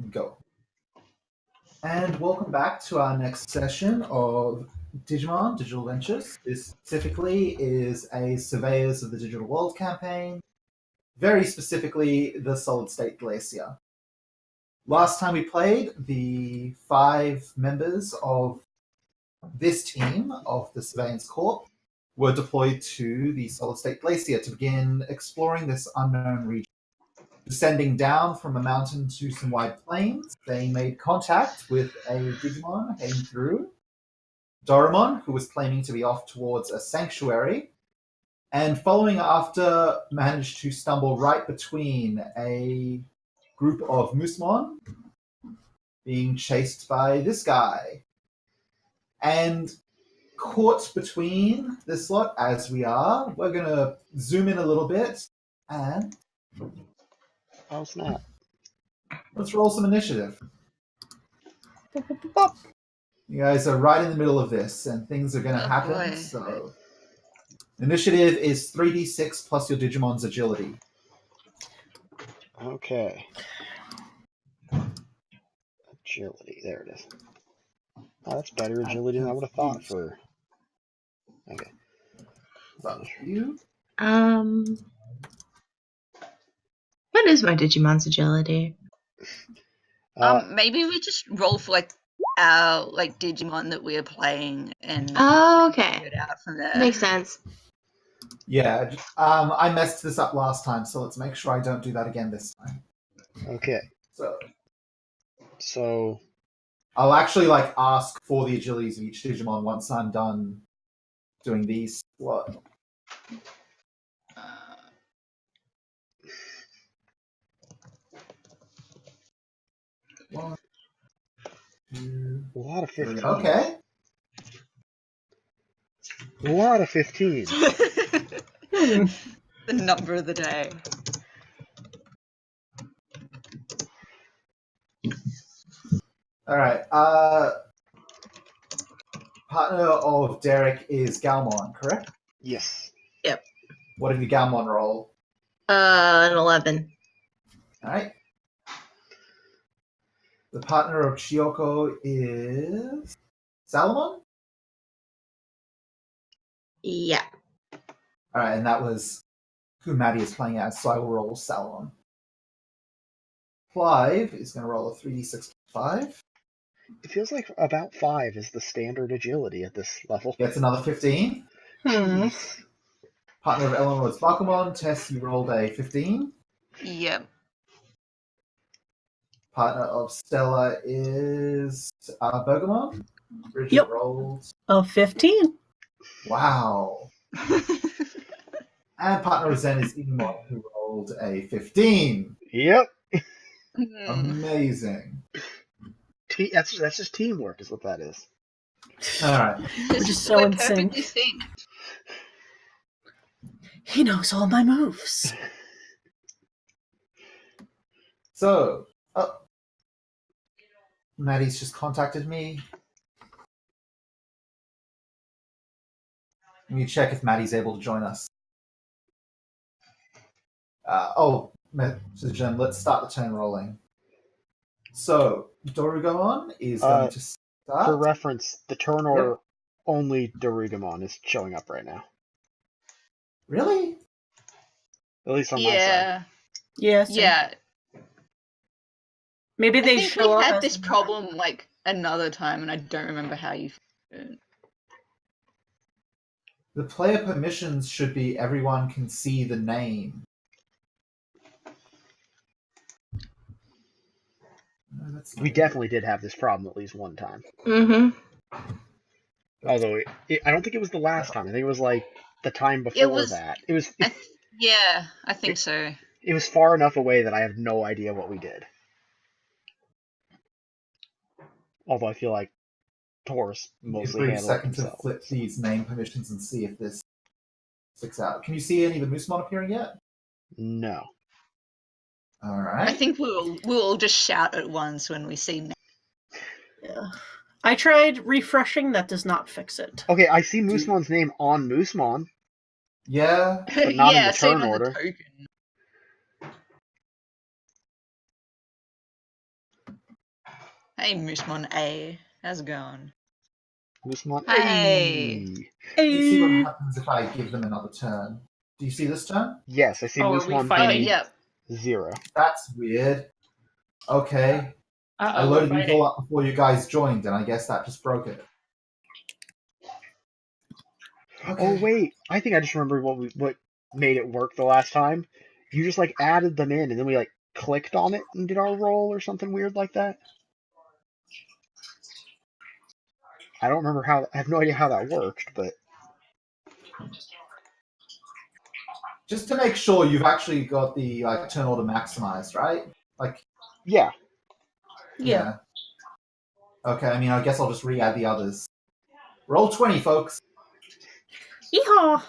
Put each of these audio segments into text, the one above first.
Go. And welcome back to our next session of Digimon, Digital Ventures. This specifically is a Surveyors of the Digital World campaign, very specifically the Solid State Glacier. Last time we played, the 5 members of this team of the Surveyance Corp were deployed to the Solid State Glacier to begin exploring this unknown region. Descending down from a mountain to some wide plains, they made contact with a Digimon heading through, Doraemon, who was claiming to be off towards a sanctuary, and following after managed to stumble right between a group of Moosmon being chased by this guy. And caught between this lot as we are, we're going to zoom in a little bit and... Oh, snap. Let's roll some initiative. You guys are right in the middle of this, and things are going to happen. Boy. So, initiative is 3d6 plus your Digimon's agility. Okay. Agility, there it is. Oh, that's better agility than I would have thought for... Okay. So, you? What is my Digimon's agility? Maybe we just roll for our Digimon that we're playing and Oh, figure okay. it out from there. Makes sense. Yeah, I messed this up last time, so let's make sure I don't do that again this time. Okay. So... I'll actually ask for the agilities of each Digimon once I'm done doing these. What? One, two, A lot of 15. okay. A lot of 15. The number of the day. All right. Partner of Derek is Galmon, correct? Yes. Yep. What did the Galmon roll? An 11. All right. The partner of Chiyoko is Salomon? Yeah. All right, and that was who Maddie is playing as, so I will roll Salomon. Clive is going to roll a 3d6 5. It feels like about 5 is the standard agility at this level. Gets another 15. Partner of Eleanor is Bakumon. Tess, you rolled a 15. Yep. Partner of Stella is Bergamon. Bridget Yep. rolled... Oh, 15. Wow. And partner of Zen is Inemon, who rolled a 15. Yep. Amazing. That's just teamwork is what that is. All right. We're just so We're in sync. perfectly synced. He knows all my moves. So, Maddie's just contacted me. Let me check if Maddie's able to join us. Message, let's start the turn rolling. So, Dorugamon is going to start. For reference, the turn order only Dorugamon is showing up right now. Really? At least on my side. Yes. Yeah. Maybe they I think show we up had as this problem another time, and I don't remember how you fixed it. The player permissions should be everyone can see the name. No, We definitely did have this problem at least one time. Mm-hmm. Although, I don't think it was the last time. I think it was the time before that. It was. Yeah, I think so. It was far enough away that I have no idea what we did. Although I feel like Taurus mostly Give a handled it second to himself. flip these name permissions and see if this sticks out. Can you see any of the Moosmon appearing yet? No. All right. I think we'll all just shout at once when we see names. Yeah. I tried refreshing. That does not fix it. Okay, I see Moosemon's name on Moosemon. Yeah. But not in the same turn on order. The token. Hey, Moosmon A. How's it going? Moosmon. Hey. Let's see what Hey. happens if I give them another turn. Do you see this turn? Yes, I see Oh, are we Moosmon fighting? B Yep. 0. That's weird. Okay. I Uh-oh, we're loaded these fighting. all up before you guys joined, and I guess that just broke it. Okay. Oh wait, I think I just remembered what made it work the last time. You just like added them in, and then we like clicked on it and did our roll or something weird like that. I don't remember how. I have no idea how that worked, but Just to make sure you've actually got the turn order maximized, right? Like, yeah. Yeah. Okay, I mean, I guess I'll just re-add the others. Roll 20, folks. Yeehaw.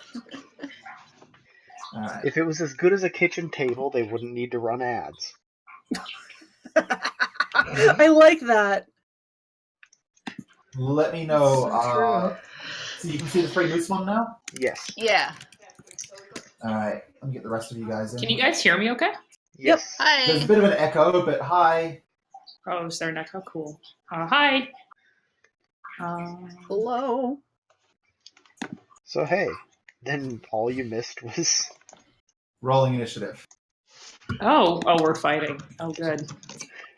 All right. If it was as good as a kitchen table, they wouldn't need to run ads. I like that. Let me know. So So you can see the free moose one now? Yes. Yeah. All right. Let me get the rest of you guys in. Can you guys hear me okay? Yes. There's a Hi. bit of an echo, but hi. Oh, is there an echo? Cool. Hi. Hello. So hey, then all you missed was Rolling initiative. Oh, we're fighting. Oh, good.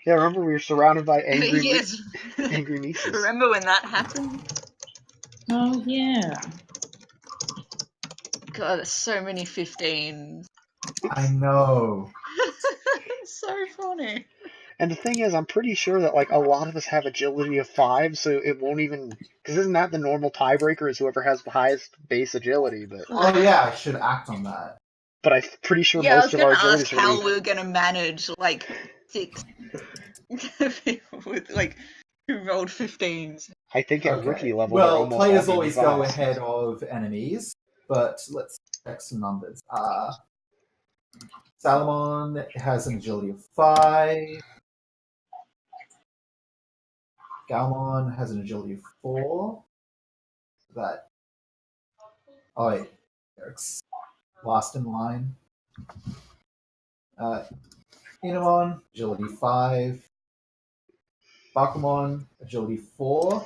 yeah. Remember we were surrounded by angry Yes. angry Mises. Remember when that happened? Oh, yeah. God, there's so many 15s. I know. So funny. And the thing is, I'm pretty sure that like a lot of us have agility of 5, so it won't even because isn't that the normal tiebreaker is whoever has the highest base agility? Oh yeah, I should act on that. But I'm pretty sure Yeah, I most was of gonna our ask agilities are how weak. we were gonna manage like 6 people with like who rolled 15s. I think at rookie level they're Well, almost players all always go 55s. ahead of enemies, but let's check some numbers. Salomon has an agility of 5. Galmon has an agility of 4. That. Oh wait, Eric's last in line. Inamon, agility 5. Bakumon, agility 4.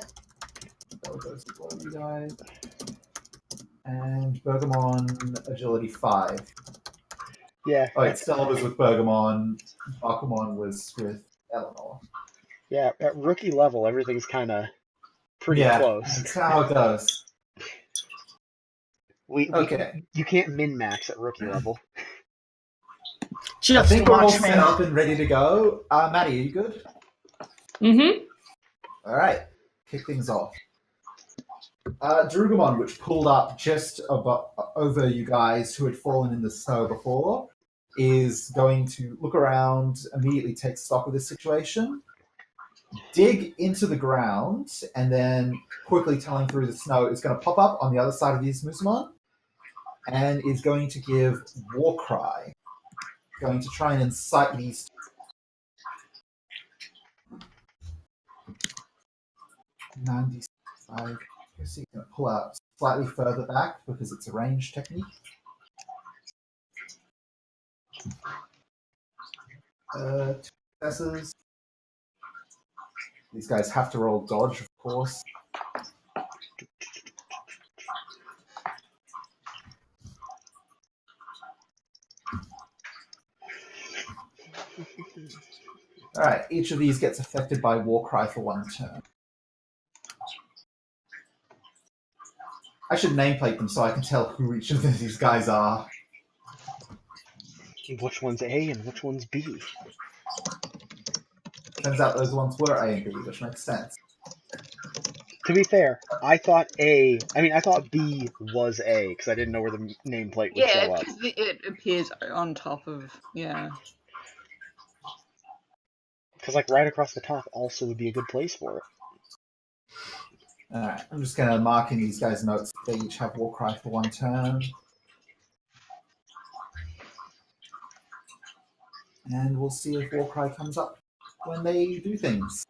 That would go to all of you guys. And Bergamon, agility 5. Yeah. Oh wait, Stella was with Bergamon. Bakumon was with Eleanor. Yeah, at rookie level everything's kind of pretty close. That's how it goes. Okay. You can't min max at rookie level. Just I think we're all watch me. set up and ready to go. Maddie, are you good? Mm-hmm. All right, kick things off. Drugamon, which pulled up just over you guys who had fallen in the snow before, is going to look around, immediately take stock of this situation, dig into the ground, and then quickly telling through the snow, is going to pop up on the other side of these Musamon and is going to give War Cry. Going to try and incite these. I guess you can pull out slightly further back because it's a range technique. Two successes. These guys have to roll dodge, of course. Alright, each of these gets affected by Warcry for 1 turn. I should nameplate them so I can tell who each of these guys are. Which one's A and which one's B? Turns out those ones were A and B, which makes sense. To be fair, I thought B was A because I didn't know where the nameplate would show Yeah, up. because it appears on top of Because like right across the top also would be a good place for it. Alright, I'm just going to mark in these guys' notes. They each have Warcry for 1 turn. And we'll see if Warcry comes up when they do things.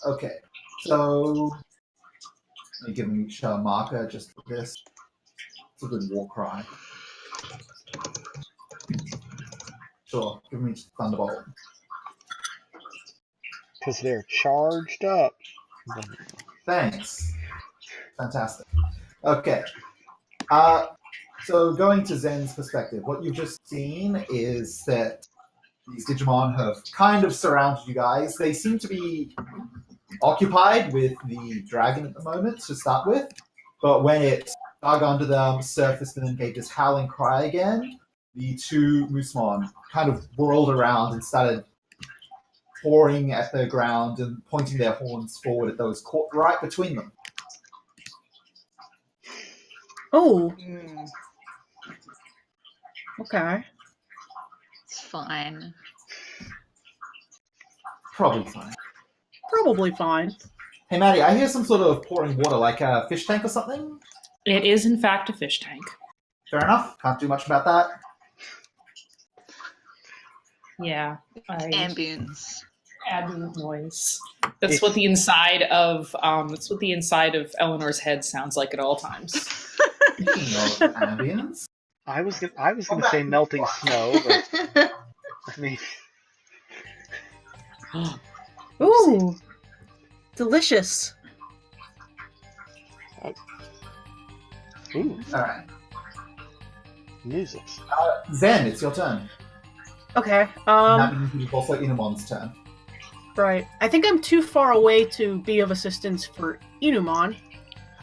Okay, so let me give them each a marker just for this. It's a good Warcry. Sure, give them each Thunderbolt. Because they're charged up. Thanks. Fantastic. Okay. So going to Zen's perspective, what you've just seen is that these Digimon have kind of surrounded you guys. They seem to be occupied with the dragon at the moment to start with, but when it dug under them, surfaced, and then gave this howling cry again, the two Moosmon kind of whirled around and started pouring at the ground and pointing their horns forward at those caught right between them. Oh, Mm, okay. it's fine. Probably fine. Probably fine. Hey, Maddie, I hear some sort of pouring water, like a fish tank or something. It is, in fact, a fish tank. Fair enough. Can't do much about that. Yeah. Ambience. Ambient noise. That's what the inside of Eleanor's head sounds like at all times. Speaking of ambience, I was gonna say melting snow, but I mean, Ooh, delicious. ooh, all right. music. Zen, it's your turn. Okay. That means it's also Inumon's turn. Right. I think I'm too far away to be of assistance for Inumon.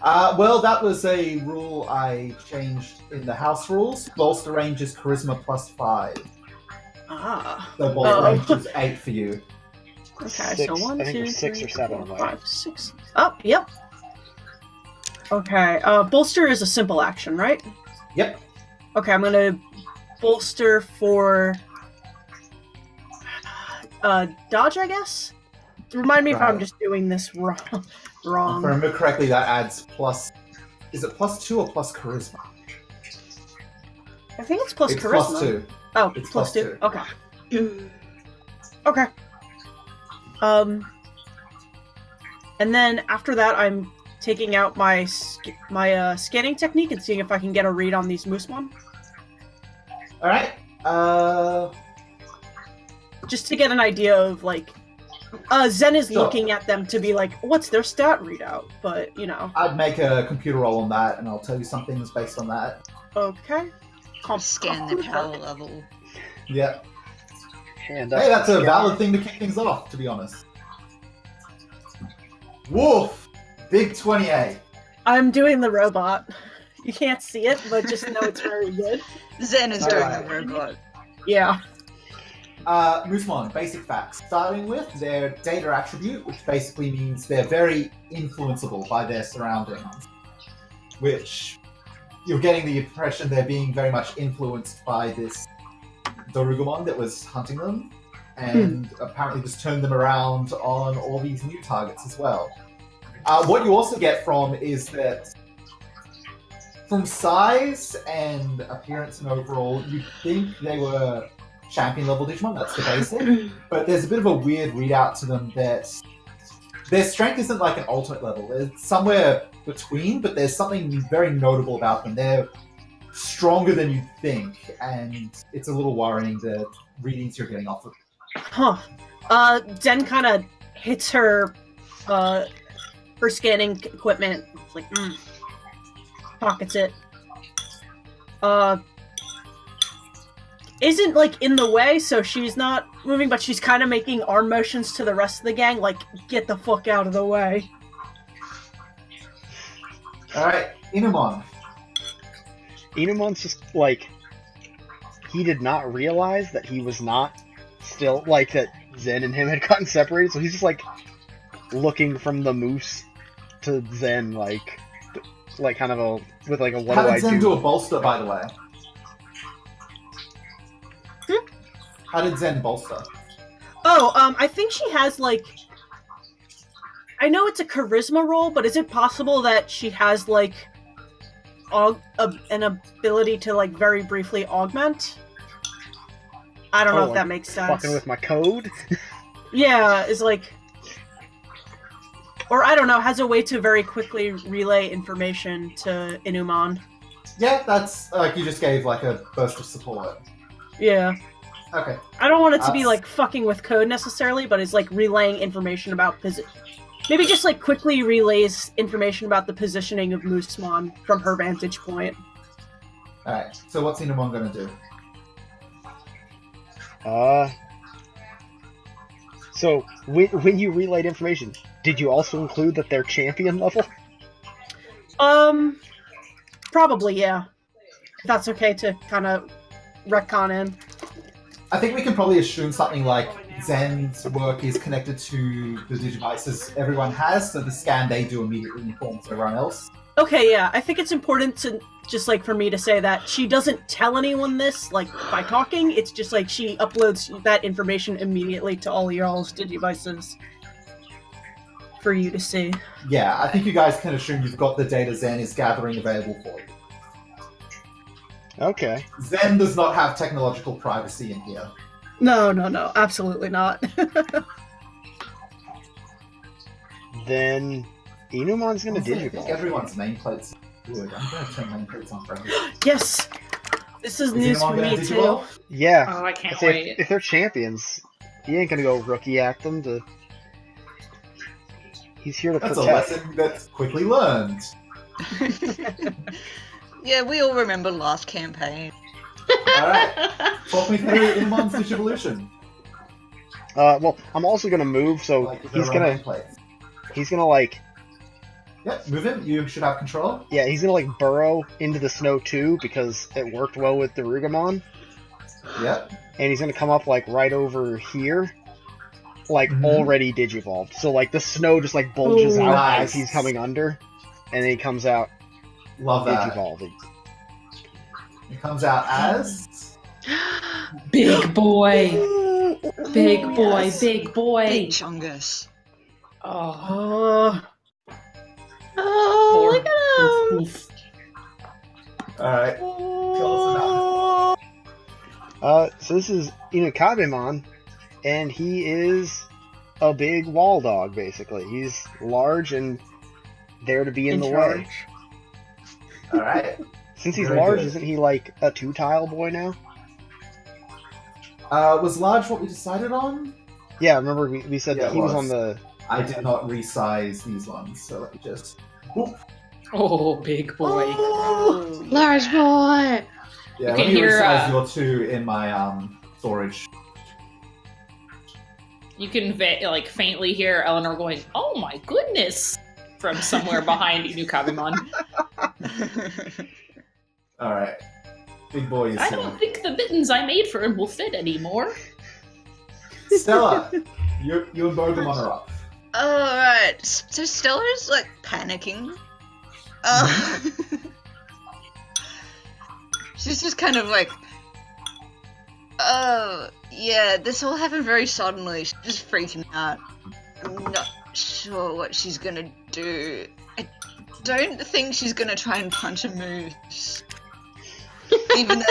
Well, that was a rule I changed in the house rules. Bolster range is Charisma +5. Ah. So bolster range is 8 for you. Okay. Six, So 1, I think 2, there's 6 3, or 7 4, away. 5, 6. Oh, yep. Okay. Bolster is a simple action, right? Yep. Okay, I'm gonna bolster for dodge, I guess. Remind me if I'm Right. just doing this wrong. If I remember correctly, that adds plus... Is it +2 or plus Charisma? I think it's plus It's charisma. +2. Oh, It's plus plus 2. two. Okay. Okay. And then after that, I'm taking out my scanning technique and seeing if I can get a read on these Moosmon. All right. Just to get an idea of, like... Zen is Sure. looking at them to be like, what's their stat readout? But, you know. I'd make a computer roll on that, and I'll tell you some things based on that. Okay. Scan the power level. Yeah. And Hey, that's a valid thing to kick things off, to be honest. Woof! Big 28. I'm doing the robot. You can't see it, but just know it's very good. Zen is doing Alright. the robot. Yeah. Moosmon, basic facts. Starting with their data attribute, which basically means they're very influenceable by their surroundings. Which, you're getting the impression they're being very much influenced by this Dorugumon that was hunting them, and apparently just turned them around on all these new targets as well. What you also get from is that from size and appearance and overall, you'd think they were champion level Digimon, that's the basic, but there's a bit of a weird readout to them that their strength isn't like an ultimate level. It's somewhere between, but there's something very notable about them. They're stronger than you think, and it's a little worrying the readings you're getting off of. Huh. Zen kind of hits her scanning equipment. It's like, pockets it. Isn't like in the way, so she's not moving, but she's kind of making arm motions to the rest of the gang, like, get the fuck out of the way. Alright, Inumon. Inumon's just like, he did not realize that he was not still, like, that Zen and him had gotten separated, so he's just like looking from the moose to Zen, like kind of a, with like a what How do I did Zen do do? a bolster, by the way? How did Zen bolster? Oh, I think she has, like... I know it's a charisma roll, but is it possible that she has, like, an ability to, like, very briefly augment? I don't know if like that makes sense. Fucking with my code? Yeah, is like... Or, I don't know, has a way to very quickly relay information to Inumon. Yeah, that's like you just gave like a burst of support. Yeah. Okay. I don't want it to be like fucking with code necessarily, but it's like relaying information about maybe just like quickly relays information about the positioning of Moosemon from her vantage point. Alright, so what's Inamon gonna do? So when you relayed information, did you also include that they're champion level? Probably, yeah. If that's okay to kind of retcon in. I think we can probably assume something like Zen's work is connected to the digivices everyone has, so the scan they do immediately informs everyone else. Okay, yeah. I think it's important to just like for me to say that she doesn't tell anyone this like by talking. It's just like she uploads that information immediately to all y'all's digivices for you to see. Yeah, I think you guys can assume you've got the data Zen is gathering available for you. Okay. Zen does not have technological privacy in here. No, absolutely not. Then Inumon's gonna Honestly, I think digivolve. everyone's nameplates good. I'm gonna turn nameplates on for everyone. Yes! This is news for Inamon gonna me too. digivolve? Yeah. Oh, I can't I'd say wait. if they're champions, he ain't gonna go rookie act them to. He's here to That's a protect. lesson that's quickly learned. Yeah, we all remember last campaign. Alright, talk me through Inamon's digivolution. Well, I'm also gonna move, so Like, he's their own gonna nameplates. like, Yep, move him. You should have control. yeah, he's gonna like burrow into the snow too because it worked well with the Rugamon, Yep. and he's gonna come up like right over here, like Mhm. already digivolved. So like the snow just like bulges Ooh, out nice. as he's coming under, and then he comes out Love that. digivolved. It comes out as... Big boy. Big boy. Yes. Big boy. Big Chungus. Oh, Oh, look at him! oof. Alright. Tell us about So this is Inukabemon, and he is a big wall dog, basically. He's large and there to be in the way. charge. Alright. Since he's Very large, good. isn't he like a 2-tile boy now? Was large what we decided on? Yeah, remember we said Yeah, that it he was was. on the... I did not resize these ones, so let me just... Oop. Oh, big boy. Oh, Large boy! Yeah, let can me hear, resize your two in my storage. You can like faintly hear Eleanor going, "Oh my goodness!" from somewhere behind Inukabemon. Alright. Big boy is I here. don't think the mittens I made for him will fit anymore. Stella, you and Bergamon are up. Alright, so Stella's like panicking. She's just kind of like, oh, yeah, this all happened very suddenly. She's just freaking out. I'm not sure what she's gonna do. I don't think she's gonna try and punch a moose. even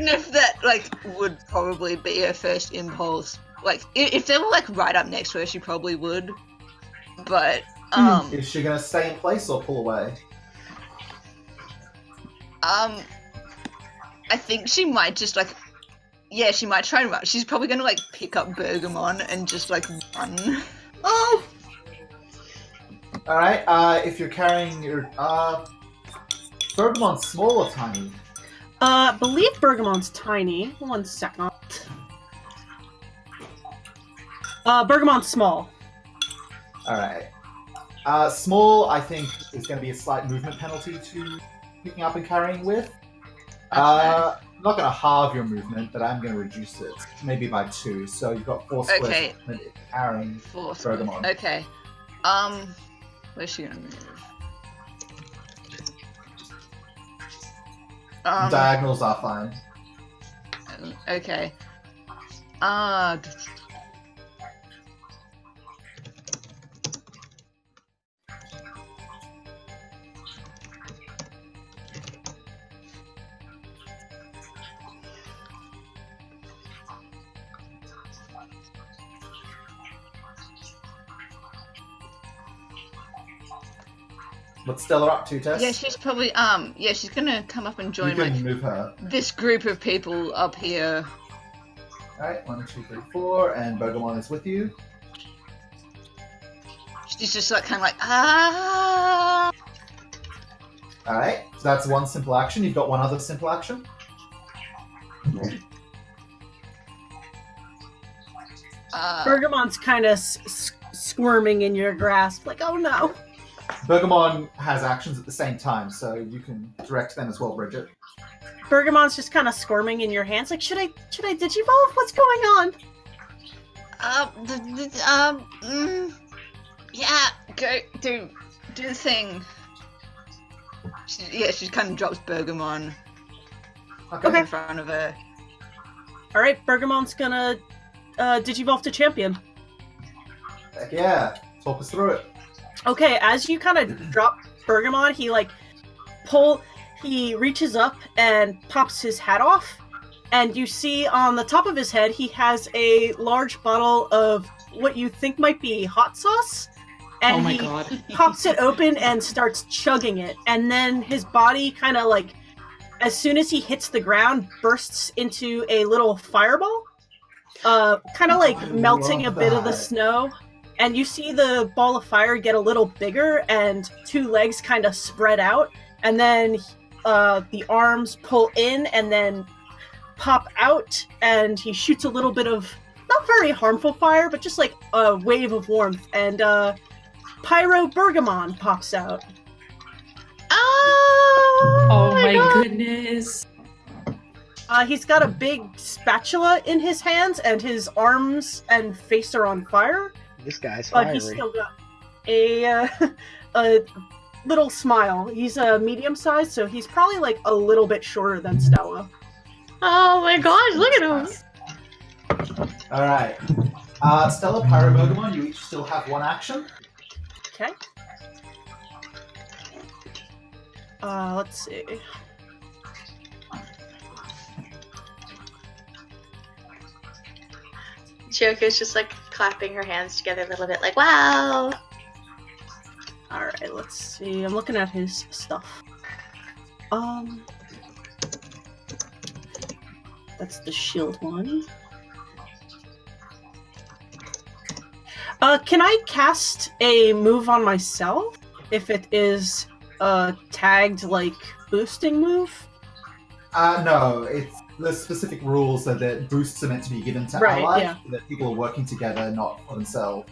if that, like, would probably be her first impulse. Like, if they were, like, right up next to her, she probably would. But, Is she gonna stay in place or pull away? I think she might just, like, yeah, she might try and run. She's probably gonna, like, pick up Bergamon and just, like, run. Oh! Alright, if you're carrying your, Bergamon's small or tiny? Believe Bergamon's tiny. 1 second. Bergamon's small. Alright. Small, I think, is going to be a slight movement penalty to picking up and carrying with. I'm not going to halve your movement, but I'm going to reduce it, maybe by 2. So you've got 4 squares Okay. of movement if you're carrying Four. Bergamon. Okay. Where's she gonna move? Diagonals are fine. Okay. What's Stella up to, Tess? Yeah, she's probably yeah, she's gonna come up and You join can like move her. this group of people up here. Alright, 1, 2, 3, 4, and Bergamon is with you. She's just like kind of like ah. Alright, so that's one simple action. You've got one other simple action. Bergamon's kind of squirming in your grasp, like, oh no. Bergamon has actions at the same time, so you can direct them as well, Bridget. Bergamon's just kind of squirming in your hands, like, should I digivolve? What's going on? Yeah, go do the thing. She kind of drops Bergamon Okay. in front of her. All right, Bergamon's gonna digivolve to champion. Heck yeah. Talk us through it. Okay, as you kind of drop Bergamon, he reaches up and pops his hat off, and you see on the top of his head he has a large bottle of what you think might be hot sauce, and Oh my he god. pops it open and starts chugging it, and then his body kind of like, as soon as he hits the ground, bursts into a little fireball, kind of like melting a bit of the that. snow. And you see the ball of fire get a little bigger, and two legs kind of spread out, and then the arms pull in and then pop out, and he shoots a little bit of, not very harmful fire, but just like a wave of warmth, and Pyro Bergamon pops out. Oh my goodness. He's got a big spatula in his hands, and his arms and face are on fire. This guy's But fiery. he's still got a little smile. He's a medium size, so he's probably like a little bit shorter than Stella. Oh my gosh, look at him! Alright. Stella, Pyro, Bergamon, you each still have one action. Okay. Let's see. Chioko's just like clapping her hands together a little bit, like, wow! Alright, let's see. I'm looking at his stuff. That's the shield one. Can I cast a move on myself if it is tagged like boosting move? No, it's the specific rules are that boosts are meant to be given to Right, allies, yeah. that people are working together, not for themselves.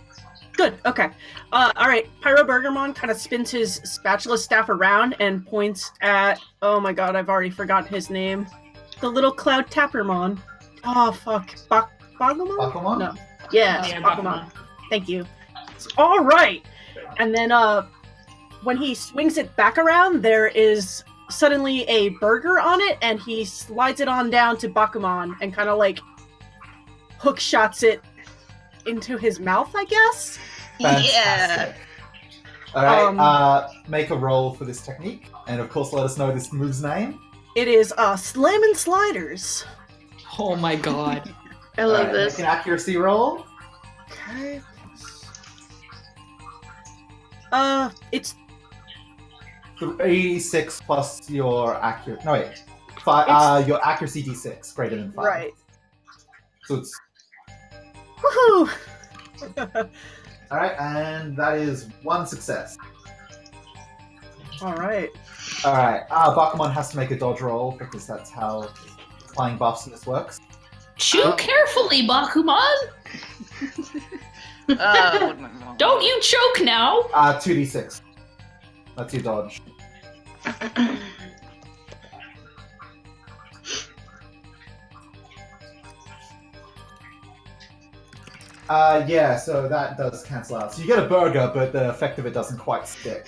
Good, okay. Alright, Pyro Bergamon kind of spins his spatula staff around and points at, oh my god, I've already forgotten his name. The little cloud tappermon. Oh, fuck. Bagumon? Bakumon? No. Yeah, Yeah, Bakumon. Thank you. Alright! And then, when he swings it back around, there is suddenly a burger on it, and he slides it on down to Bakumon and kind of like hook shots it into his mouth, I guess? Yeah. Alright, make a roll for this technique, and of course let us know this move's name. It is Slammin' Sliders. Oh my god. I love Alright, this. Make an accuracy roll. Okay. It's 86 plus your accuracy. No wait, five. Your accuracy d6 greater than 5. right. So it's Woohoo! all right, and that is one success. All right. All right, Bakumon has to make a dodge roll because that's how flying buffs in this works. Chew carefully, Bakuman! What am I wrong? Don't you choke now! 2d6. That's your dodge. Yeah, so that does cancel out. So you get a burger, but the effect of it doesn't quite stick.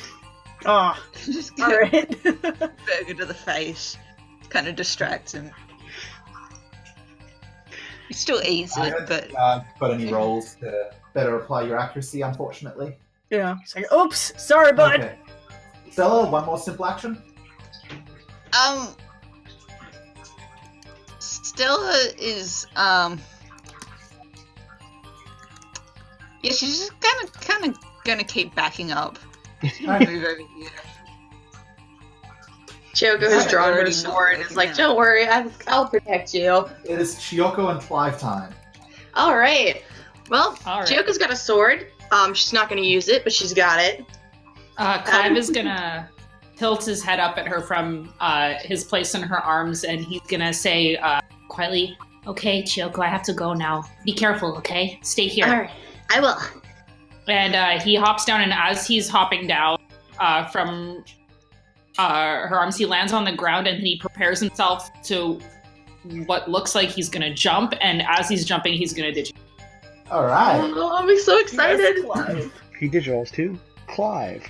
Ah, Just all get right. a burger to the face. Kind of distracts him. He still eats I it, don't but think, got any rolls to better apply your accuracy, unfortunately. Yeah. It's like, oops, sorry, bud. Okay. Stella, one more simple action. Stella is yeah, she's just kind of gonna keep backing up. Alright. Move over here. Chiyoko has drawn her Already sword and not is like, working out. don't worry, I'll protect you. It is Chiyoko and Clive time. Alright. Well, All right. Chiyoko's got a sword. She's not gonna use it, but she's got it. Clive is gonna tilt his head up at her from his place in her arms, and he's gonna say quietly, "Okay, Chiyoko, I have to go now. Be careful, okay? Stay here." Alright, I will. And he hops down, and as he's hopping down from her arms, he lands on the ground, and he prepares himself to what looks like he's gonna jump. And as he's jumping, he's gonna Digimon. All right. Oh, I'm so excited. Yes, Clive. He digitals too. Clive.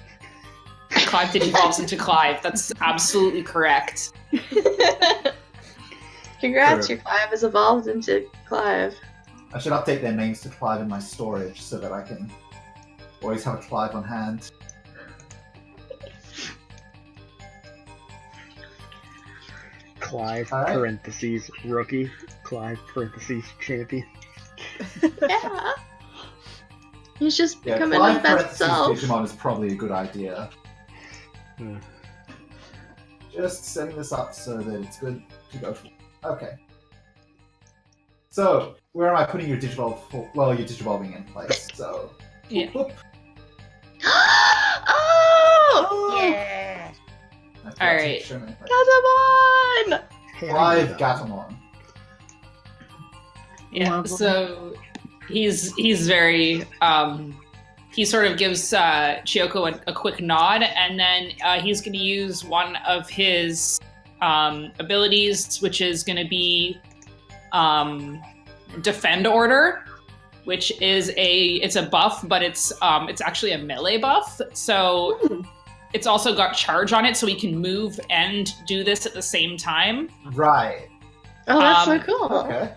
Clive digivolves into Clive. That's absolutely correct. Congrats, Sure. your Clive has evolved into Clive. I should update their names to Clive in my storage so that I can always have a Clive on hand. Clive, All right. parentheses, rookie. Clive, parentheses, champion. Yeah. He's just Yeah, becoming Clive his best parentheses self. Digimon is probably a good idea. Hmm. Just setting this up so that it's good to go for. Okay. So, where am I putting your Digivolve for? Well, you're Digivolving in place, so. Yeah. Whoop. Oh! Yeah! I forgot to Alright. show my- Gatamon! Hey, I Clive knew that. Gatomon. Yeah. Lovely. So he's very he sort of gives Chiyoko a quick nod, and then he's going to use one of his abilities, which is going to be Defend Order, which is it's a buff, but it's actually a melee buff. So it's also got charge on it, so he can move and do this at the same time. Right. Oh, that's so Um, cool. Okay.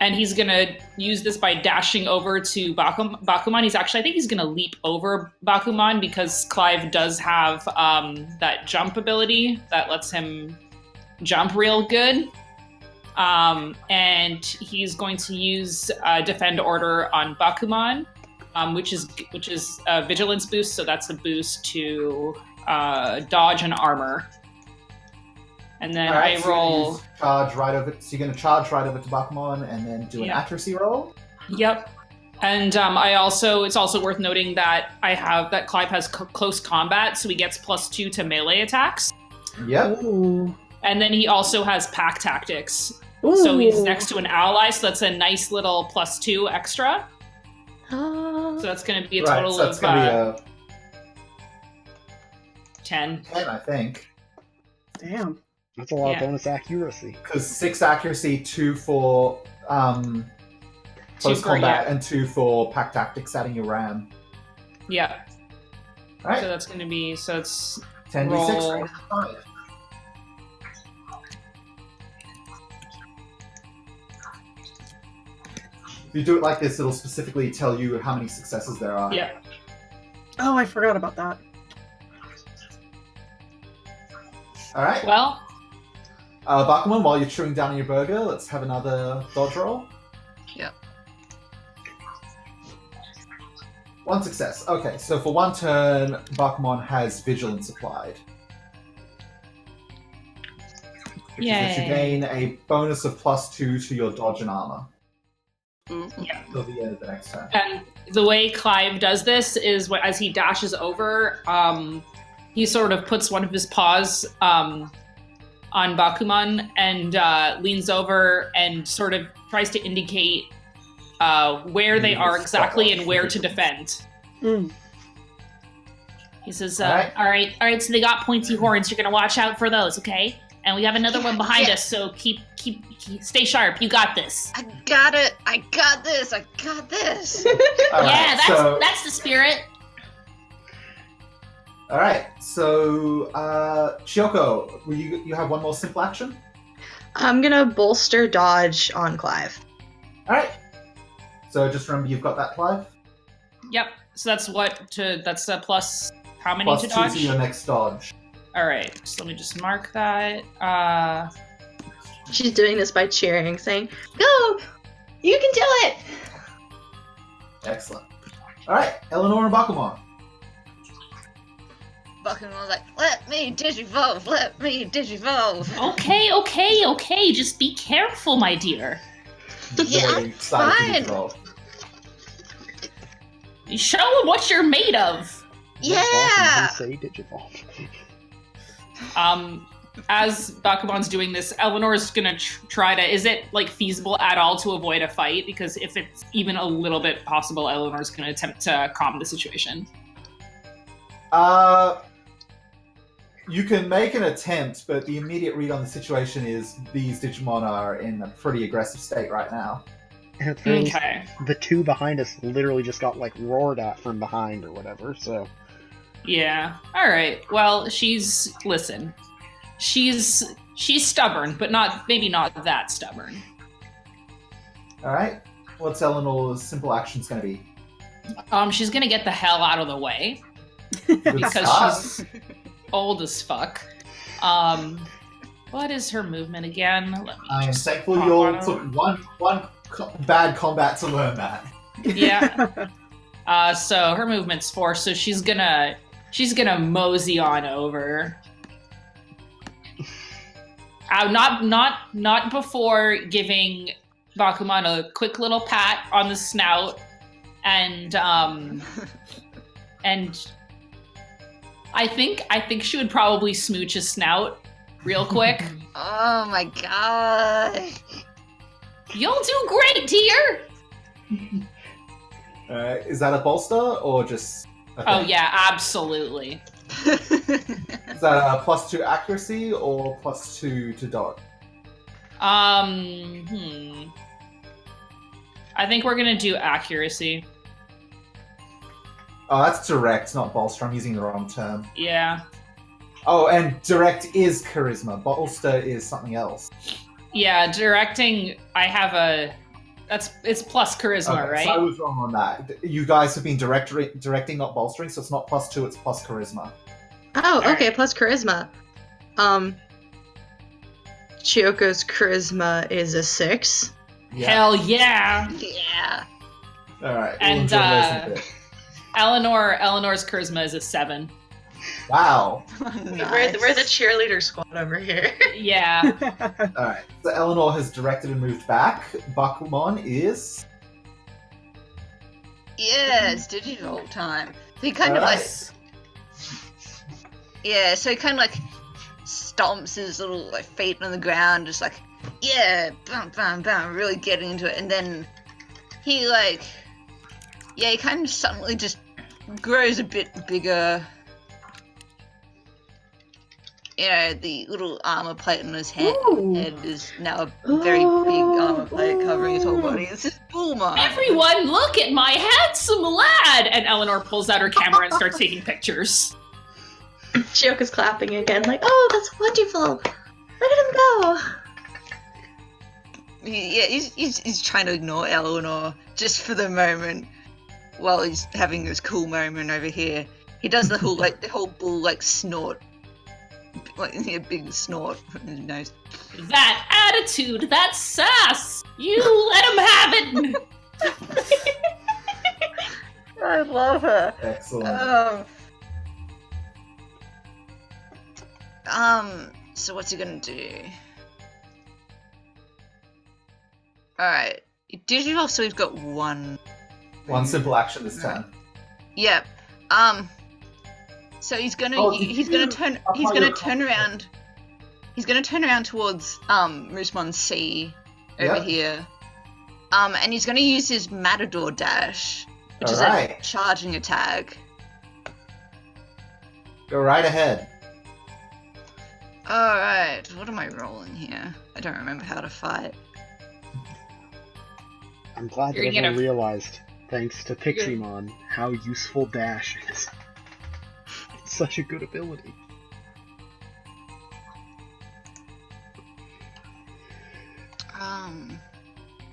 And he's gonna use this by dashing over to Bakuman. I think he's gonna leap over Bakuman because Clive does have that jump ability that lets him jump real good. And he's going to use Defend Order on Bakuman, which is a vigilance boost. So that's a boost to dodge and armor. And then Alright, I so you're gonna roll. use charge right over. So you're going to charge right over to Bakumon and then do an Yeah. accuracy roll. Yep. And it's also worth noting that Clive has close combat, so he gets +2 to melee attacks. Yep. Ooh. And then he also has pack tactics. Ooh. So he's next to an ally, so that's a nice little +2 extra. So that's going to be a Right. total So it's of going to 10. be a 10, I think. Damn. That's a lot Yeah. of bonus accuracy. Because 6 accuracy, 2 for close for- combat, yeah. and 2 for pack tactics, adding your ram. Yeah. Alright. So that's going to be, so it's 10d6 roll. raised to 5. If you do it like this, it'll specifically tell you how many successes there are. yeah. Oh, I forgot about that. Alright. Well, Bakuman, while you're chewing down on your burger, let's have another dodge roll. Yep. 1 success. Okay, so for 1 turn, Bakumon has vigilance applied. Which is that you Yay. gain a bonus of +2 to your dodge and armor yeah. until the end of the next turn. And the way Clive does this is as he dashes over, he sort of puts one of his paws on Bakuman and leans over and sort of tries to indicate where they are exactly and where to defend. Mm. He says, Alright. all right, so they got pointy horns. You're going to watch out for those, okay? And we have another one behind Yeah. us, so keep stay sharp. You got this. I got it. I got this. I got this. Alright, Yeah, so, that's the spirit. Alright, so Chiyoko, will you have one more simple action? I'm gonna bolster dodge on Clive. Alright. So just remember you've got that, Clive. Yep. So that's a plus how many Plus to 2 dodge? to your next dodge. All right, so let me just mark that. She's doing this by cheering, saying, "Go! You can do it!" Excellent. Alright, Eleanor and Bakumon. Bakumon's like, let me digivolve, let me digivolve. Okay. Just be careful, my dear. Yeah, Very excited to fine. dissolve. Show him what you're made of. Yeah. Say Digivolve. As Bakumon's doing this, Eleanor's gonna try to. Is it like feasible at all to avoid a fight? Because if it's even a little bit possible, Eleanor's gonna attempt to calm the situation. You can make an attempt, but the immediate read on the situation is these Digimon are in a pretty aggressive state right now. And at first, Okay. the two behind us literally just got like roared at from behind or whatever. So Yeah. All right. Well, she's stubborn, but maybe not that stubborn. Alright, what's Eleanor's simple actions going to be? She's gonna get the hell out of the way Good because start. she's old as fuck. What is her movement again? Let me I am just thankful pop you all on over. took one bad combat to learn that. Yeah. So her movement's 4, so she's gonna mosey on over. Not before giving Bakuman a quick little pat on the snout, and I think she would probably smooch his snout real quick. Oh my god. You'll do great, dear. Is that a bolster or just? Oh yeah, absolutely. Is that a +2 accuracy or +2 to dodge? I think we're gonna do accuracy. Oh, that's direct, not bolster. I'm using the wrong term. Yeah. Oh, and direct is charisma. Bolster is something else. Yeah, directing. I have it's plus charisma, Okay, right? So I was wrong on that. You guys have been directing, not bolstering, so it's not +2, it's plus charisma. Oh, Alright. okay, plus charisma. Chioko's charisma is a 6. Yeah. Hell yeah! Yeah. All right. And, we'll enjoy those in a bit. Eleanor's charisma is a 7. Wow. Nice. We're the cheerleader squad over here. Yeah. All right. So Eleanor has directed and moved back. Bakumon is. Yeah, it's digital time. So he kind of like, yeah, so he kind of like stomps his little like feet on the ground, just like, yeah, bam, bam, bam, really getting into it, and then he like, yeah, he kind of suddenly just grows a bit bigger. You know, the little armor plate on his head is now a very big armor plate covering his whole body. It's just boom on. Everyone, look at my handsome lad! And Eleanor pulls out her camera and starts taking pictures. Chioko's clapping again, like, oh, that's wonderful. Look at him go. Yeah, he's trying to ignore Eleanor just for the moment while he's having this cool moment over here. He does the whole bull like snort, like a big snort from his nose. That attitude, that sass! You let him have it! I love her. Excellent. So what's he gonna do? Alright. Digital, so we've got one. One simple action this turn. Yep. So he's gonna Oh, he's gonna turn around. He's gonna turn around towards Moosemon C over Yep. here. And he's gonna use his Matador Dash, which is a Alright. charging attack. Go right ahead. Alright, what am I rolling here? I don't remember how to fight. I'm glad You're that gonna everyone realized, thanks to Piximon, how useful Dash is. It's such a good ability.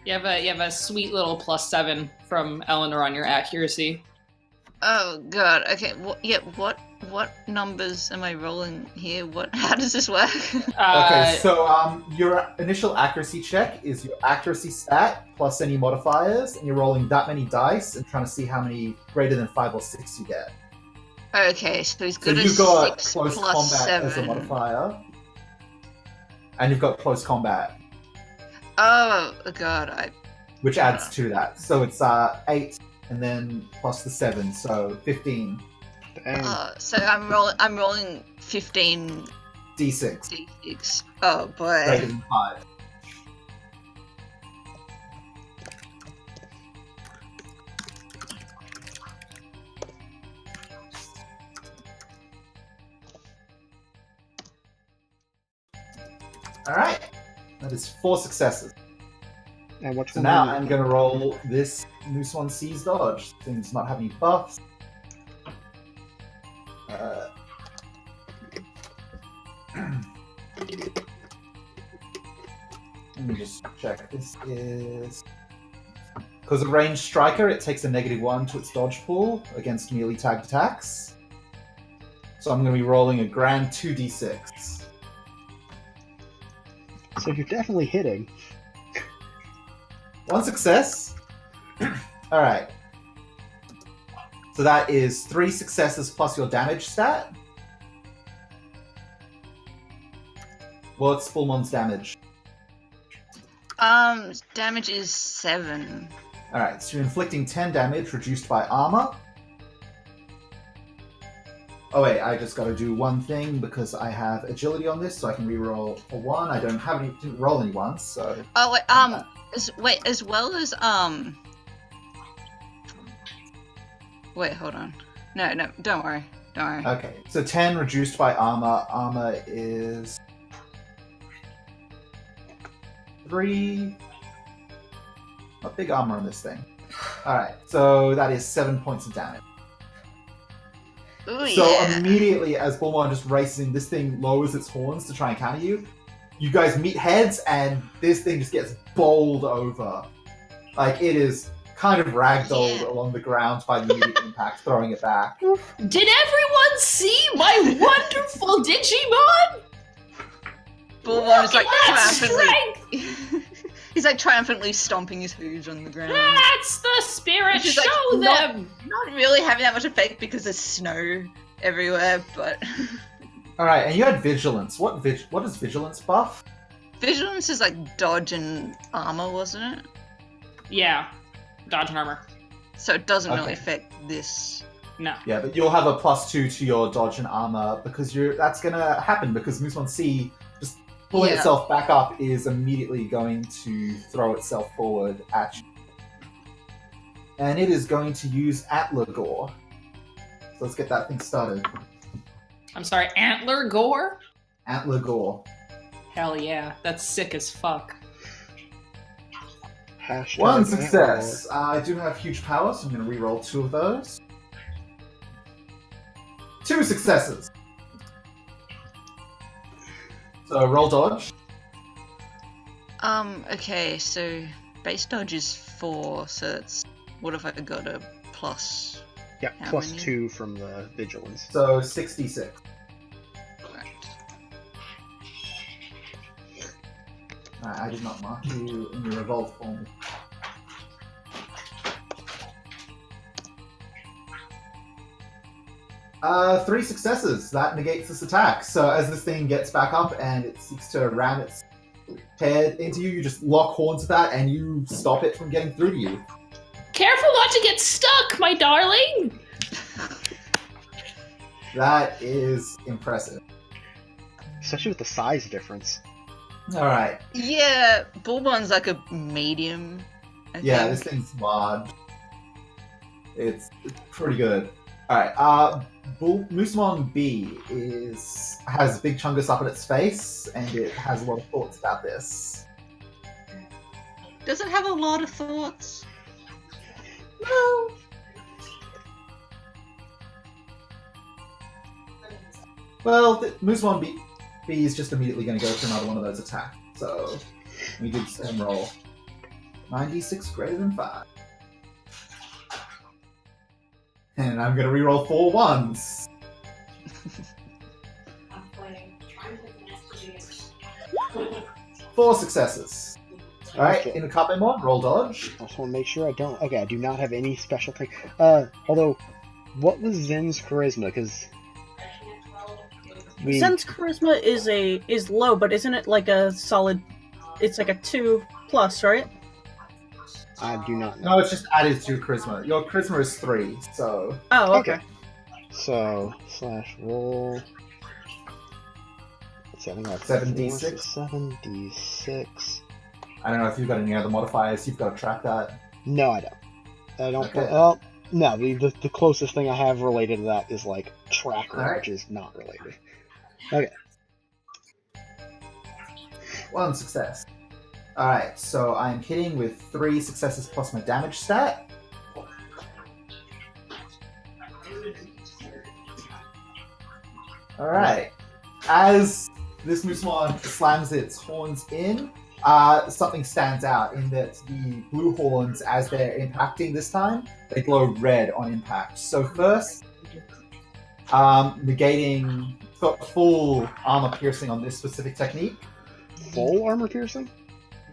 You have a sweet little +7 from Eleanor on your accuracy. Oh god, okay, what numbers am I rolling here? How does this work? Okay, so your initial accuracy check is your accuracy stat plus any modifiers, and you're rolling that many dice and trying to see how many greater than 5 or 6 you get. Okay, so he's So got a you've got 6 close plus combat 7. as a modifier. And you've got close combat, Oh god, which adds to that. So it's 8 and then plus the 7, so 15. Dang. so I'm rolling 15 D6. d6. Oh boy. Greater than 5. Alright. That is 4 successes. And what's So going now on? I'm going to roll this Moose One Sees dodge. Things not have any buffs. Let me just check. This is... Because a ranged striker, it takes a -1 to its dodge pool against melee tagged attacks. So I'm going to be rolling a grand 2d6. So you're definitely hitting. 1 success. Alright. So that is 3 successes plus your damage stat. What's Bullmon's damage? Damage is 7. Alright, so you're inflicting 10 damage, reduced by armor. Oh wait, I just gotta do one thing because I have agility on this, so I can reroll a 1. I don't have any, didn't roll any ones, so... Oh wait, as well as wait, hold on. No, don't worry. Okay, so 10 reduced by armor. Armor is 3. Not big armor on this thing. Alright, so that is 7 points of damage. Ooh, So yeah. immediately as Bullmon just races in, this thing lowers its horns to try and counter you. You guys meet heads, and this thing just gets bowled over. Like, it is kind of ragdolled Yeah. along the ground by the immediate impact, throwing it back. Did everyone see my wonderful Digimon? Bullworm is like That's triumphantly. He's like triumphantly stomping his hooves on the ground. That's the spirit. Which is, like, Show them. Not really having that much effect because there's snow everywhere, but Alright, and you had Vigilance. What is Vigilance buff? Vigilance is like dodge and armor, wasn't it? Yeah, dodge and armor. So it doesn't really Okay. affect this. No. Yeah, but you'll have a +2 to your dodge and armor because that's gonna happen because Moose C just pulling Yeah. itself back up is immediately going to throw itself forward at you. And it is going to use Antler Gore. So let's get that thing started. I'm sorry, antler gore? Antler Gore. Hell yeah, that's sick as fuck. Hashtag 1 success. I do have huge power, so I'm going to re-roll 2 of those. 2 successes. So roll dodge. Okay, so base dodge is 4, so that's what if I got a plus? Yeah, How plus many? 2 from the vigilance. So 66. Right. I did not mark you in your revolve form. Three successes. That negates this attack. So as this thing gets back up and it seeks to ram its head into you, you just lock horns with that and you stop it from getting through to you. Careful not to get stuck, my darling! That is impressive. Especially with the size difference. Alright. Yeah, Bullbon's like a medium. I Yeah, think. this thing's large. It's pretty good. Alright, Moosemon B has Big Chungus up in its face, and it has a lot of thoughts about this. Does it have a lot of thoughts? No. Well, Moosemon B is just immediately going to go for another one of those attacks. So, we did the same roll. 96 greater than 5. And I'm going to reroll 4 ones. 4 successes. Alright, Okay. in a Kapemon, roll dodge. I just want to make sure I don't. Okay, I do not have any special thing. Although What was Zen's charisma? Because Zen's charisma is low, but isn't it like a solid? It's like a 2+, right? I do not know. No, it's just added to charisma. Your charisma is 3, so... Oh, okay. So, /roll... Let's see, I think that's 7d6. 7d6. I don't know if you've got any other modifiers, you've got to track that. No, I don't. I don't... Okay. Well, no, the closest thing I have related to that is, like, tracker, Alright. which is not related. Okay. 1 success. Alright, so I'm hitting with 3 successes plus my damage stat. Alright. As this Moosmon slams its horns in, something stands out in that the blue horns, as they're impacting this time, they glow red on impact. So first, negating full armor piercing on this specific technique. Full armor piercing?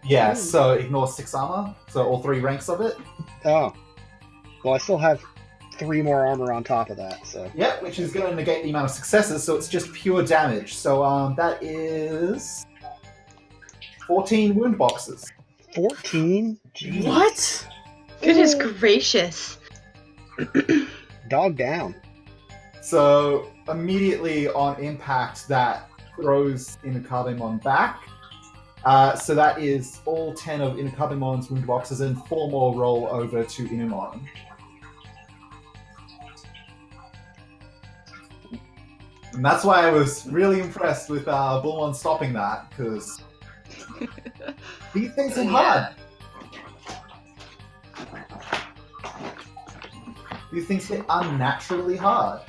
Yeah, so ignore 6 armor, so all 3 ranks of it. Oh. Well, I still have 3 more armor on top of that, so... Yeah, which is going to negate the amount of successes, so it's just pure damage. So that is 14 wound boxes. 14? Jeez. What? Goodness gracious. Dog down. So immediately on impact, that throws Inukabemon back. So that is all 10 of Inukabemon's wound boxes and 4 more roll over to Inumon. And that's why I was really impressed with Bullmon stopping that, because these things are hard. These things get unnaturally hard.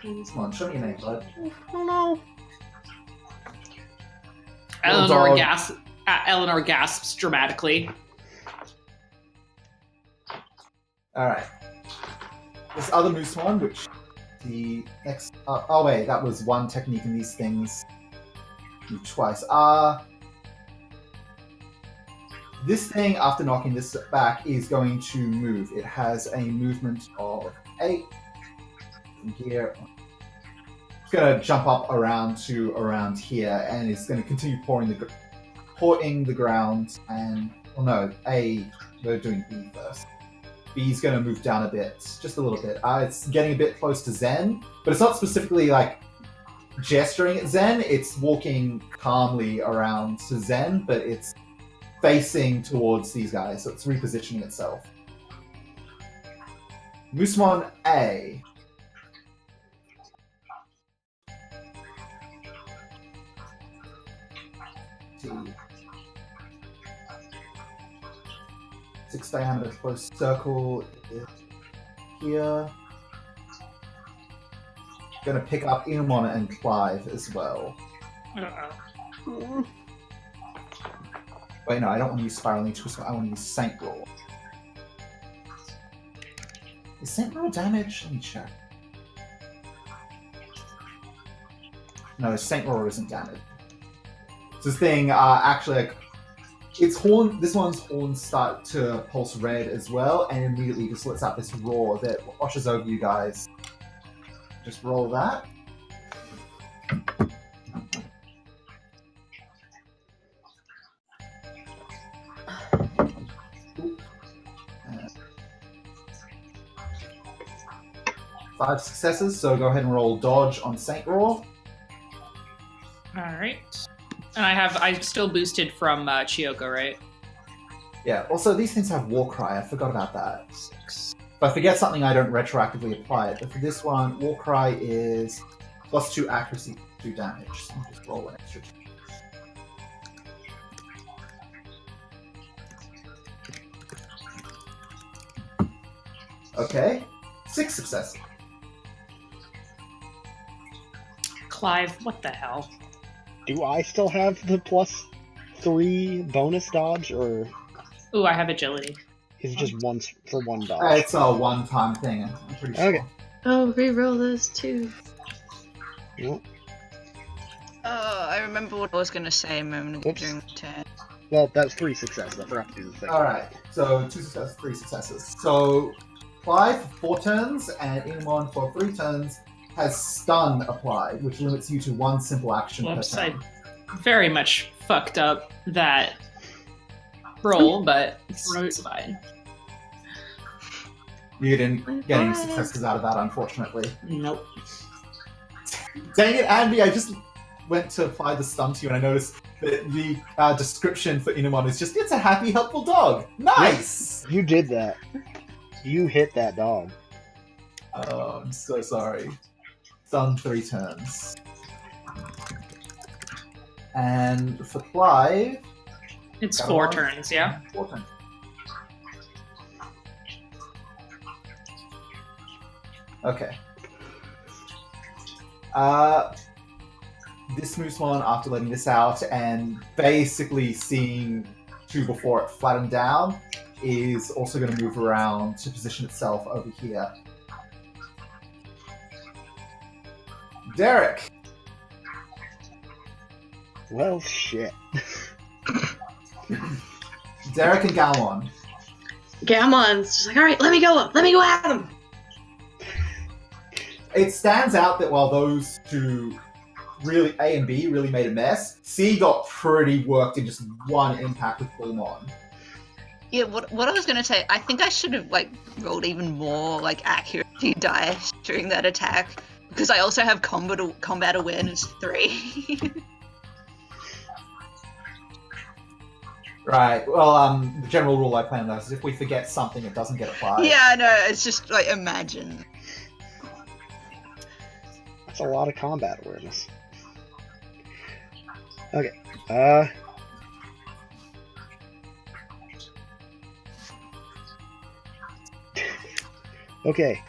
Come on, show me your name, bud. Oh no. Eleanor gasps dramatically. Alright. This other Moosmon, which the next... oh wait, that was one technique in these things. Move twice. This thing, after knocking this back, is going to move. It has a movement of 8. From here... It's going to jump up around to around here, and it's going to continue pouring the ground, and... Well, no, we're doing B first. B's going to move down a bit, just a little bit. It's getting a bit close to Zen, but it's not specifically, like, gesturing at Zen. It's walking calmly around to Zen, but it's facing towards these guys, so it's repositioning itself. Moosmon A. Six diameter close circle is here. Gonna pick up Inumon and Clive as well. Wait, no, I don't want to use Spiraling Twist, I want to use Saint Roar. Is Saint Roar damage? Let me check. No, Saint Roar isn't damage. So this thing, actually, like, its horn, this one's horns start to pulse red as well, and immediately just lets out this roar that washes over you guys. Just roll that. Five successes, so go ahead and roll dodge on Saint Roar. Alright. And I'm still boosted from Chiyoko, right? Yeah, also these things have War Cry, I forgot about that. 6. If I forget something, I don't retroactively apply it, but for this one, War Cry is +2 accuracy, 2 damage, so I'll just roll an extra 2. Okay, 6 successes. Clive, what the hell? Do I still have the +3 bonus dodge, or Ooh, I have agility. is it just once for 1 dodge? It's a one-time thing, I'm pretty sure. Okay. Oh, reroll those too. Yep. I remember what I was going to say a moment ago Oops. during the turn. Well, that was 3 successes. I forgot to do the thing. Alright, so 2 successes, 3 successes. So, Fly for 4 turns and Inamon for 3 turns has stun applied, which limits you to 1 simple action Whoops, per turn. I very much fucked up that roll, but it's fine. You didn't get any successes out of that, unfortunately. Nope. Dang it, Andy, I just went to apply the stun to you and I noticed that the description for Inamon is just, it's a happy, helpful dog. Nice! You did that. You hit that dog. Oh, I'm so sorry. Stun 3 turns. And for Clive... It's Got 4 one. turns, yeah? 4 turns. Okay. This moves on after letting this out and basically seeing 2 before it flattened down is also going to move around to position itself over here. Derek! Well, shit. Derek and Galmon. Gamon's just like, alright, let me go at him! It stands out that while those 2 really, A and B, really made a mess, C got pretty worked in just 1 impact with Bullmon. Yeah, what I was gonna say, I think I should have rolled even more accuracy dice during that attack because I also have combat awareness 3. Right. Well, the general rule I plan on is if we forget something, it doesn't get applied. Yeah, no, it's just imagine. That's a lot of combat awareness. Okay. Okay.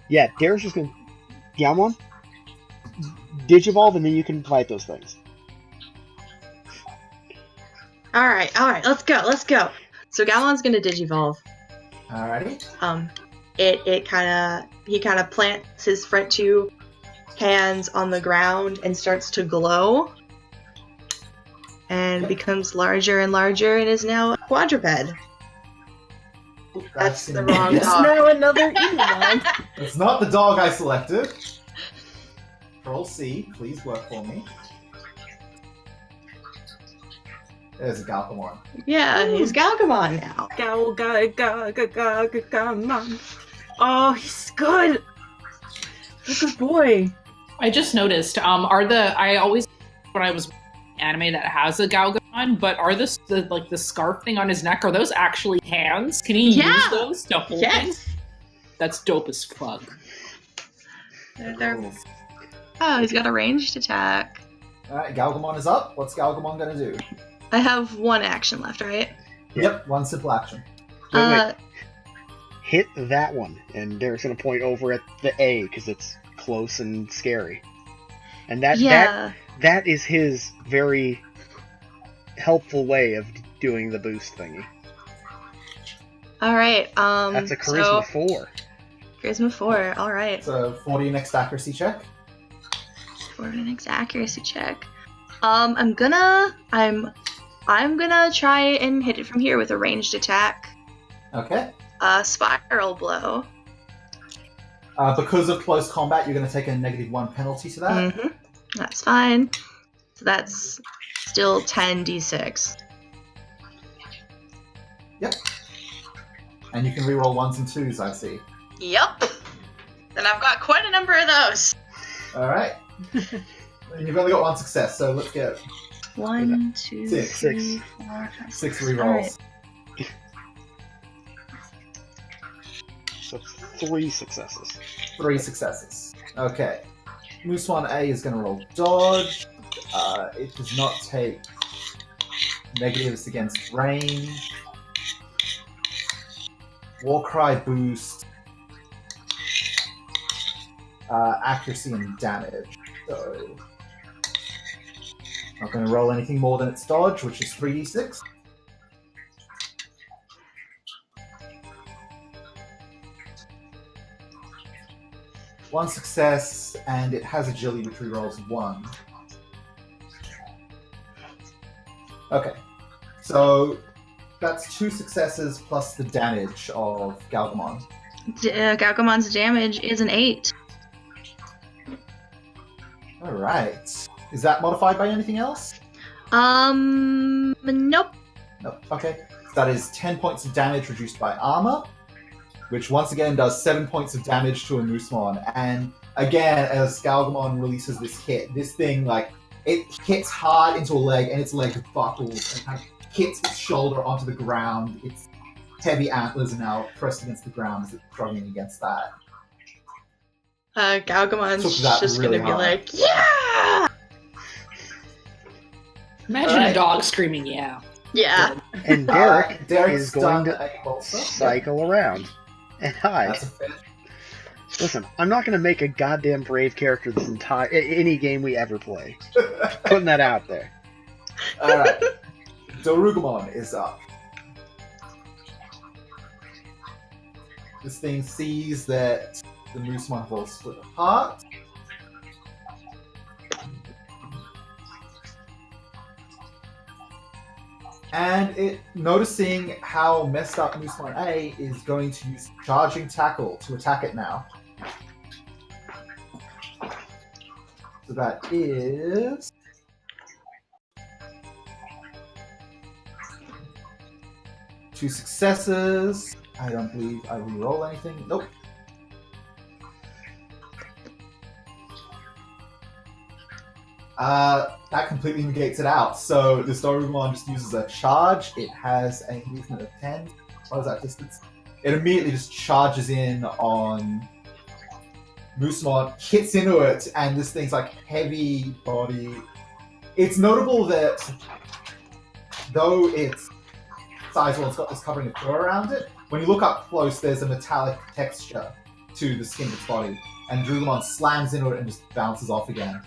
Yeah, Derek's just gonna... Galmon? Digivolve, and then you can fight those things. Alright, let's go. So Gamon's gonna digivolve. Alrighty. He kinda plants his front 2 hands on the ground and starts to glow. And becomes larger and larger and is now a quadruped. That's the wrong It's dog. now another Inamon. It's not the dog I selected. Control C, please work for me. There's a Galgamon. Yeah, he's Galgamon now. Mom. Oh, he's good. He's a good boy. I just noticed, I always, when I was anime that has a Galgamon, but are the scarf thing on his neck, are those actually hands? Can he use those to hold things? That's dope as fuck. Oh, he's got a ranged attack. Alright, Galgamon is up. What's Galgamon gonna do? I have 1 action left, right? Yep, 1 simple action. Wait. Hit that one, and Derek's gonna point over at the A, because it's close and scary. And that is his very helpful way of doing the boost thingy. Alright, That's a charisma 4. Charisma 4, alright. So 40 next accuracy check. For the next accuracy check. I'm gonna try and hit it from here with a ranged attack. Okay. Spiral blow. Because of close combat, you're going to take a -1 penalty to that. Mm-hmm. That's fine. So that's still 10d6. Yep. And you can reroll 1s and 2s, I see. Yep. Then I've got quite a number of those. Alright. And you've only got 1 success, so let's go. 1, 2, Six. 3, 4, 5, 6 6. rerolls. Alright. So 3 successes. 3 successes. Okay. Moose 1A is going to roll dodge. It does not take negatives against range. Warcry boost. Accuracy and damage. So not going to roll anything more than its dodge, which is 3d6. One success, and it has agility, which rerolls 1. Okay. So that's 2 successes plus the damage of Galgamon. Galgamon's damage is an 8. Alright. Is that modified by anything else? Nope. No. Okay. That is 10 points of damage reduced by armor, which once again does 7 points of damage to a Moosmon. And again, as Galgamon releases this hit, this thing, like, it hits hard into a leg, and its leg buckles and kind of hits its shoulder onto the ground. Its heavy antlers are now pressed against the ground as it's struggling against that. Galgamon's Took that just really gonna be hard. like, yeah! Imagine Alright. a dog screaming, yeah. Yeah. And Derek Derek's is going done to a bolster. cycle around and hide. That's a fair. Listen, I'm not going to make a goddamn brave character this entire any game we ever play. Putting that out there. Alright. Darugamon is up. This thing sees that the Moosmon have all split apart. And it, noticing how messed up Moosmon A, is going to use Charging Tackle to attack it now. So that is... two successes. I don't believe I reroll anything. Nope. That completely negates it out. So this Darugumon just uses a charge. It has a movement of 10. What is that distance? It immediately just charges in on Moosmon, hits into it, and this thing's like heavy body. It's notable that though it's sizable, it's got this covering of fur around it. When you look up close, there's a metallic texture to the skin of its body, and Drugomon slams into it and just bounces off again.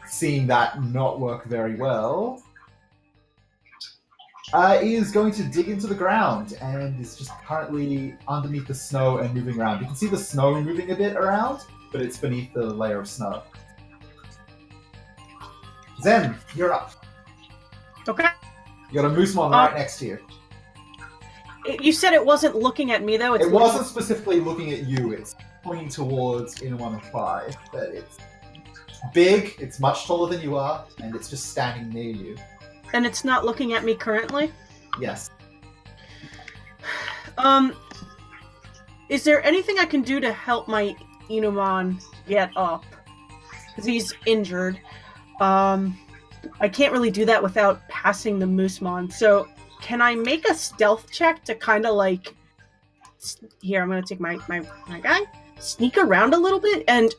Seeing that not work very well, is going to dig into the ground and is just currently underneath the snow and moving around. You can see the snow moving a bit around, but it's beneath the layer of snow. Zen, you're up. Okay. You got a Moosmon right next to you. You said it wasn't looking at me, though. It wasn't specifically looking at you. It's pointing towards Inumon and 5, but it's big, it's much taller than you are, and it's just standing near you. And it's not looking at me currently? Yes. Is there anything I can do to help my Inumon get up? Because he's injured. I can't really do that without passing the Moosmon, so can I make a stealth check to kind of like... Here, I'm going to take my guy, sneak around a little bit, and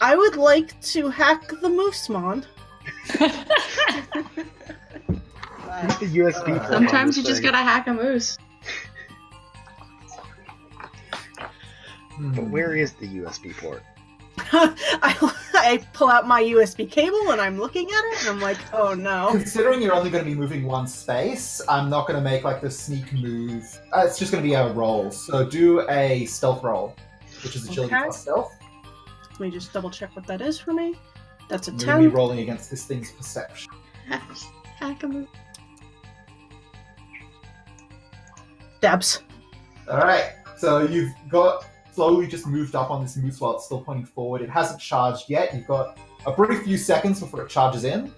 I would like to hack the Moosmon. Use the USB port. Sometimes on you this just thing. gotta hack a moose. But where is the USB port? I pull out my USB cable and I'm looking at it and I'm like, oh no. Considering you're only going to be moving one space, I'm not going to make like the sneak move. It's just going to be a roll. So do a stealth roll, which is agility Okay. plus stealth. Let me just double check what that is for me. That's a You're going to 10. be rolling against this thing's perception. Hack a moose. Dabs. Alright, so you've got slowly just moved up on this moose while it's still pointing forward. It hasn't charged yet. You've got a pretty few seconds before it charges in.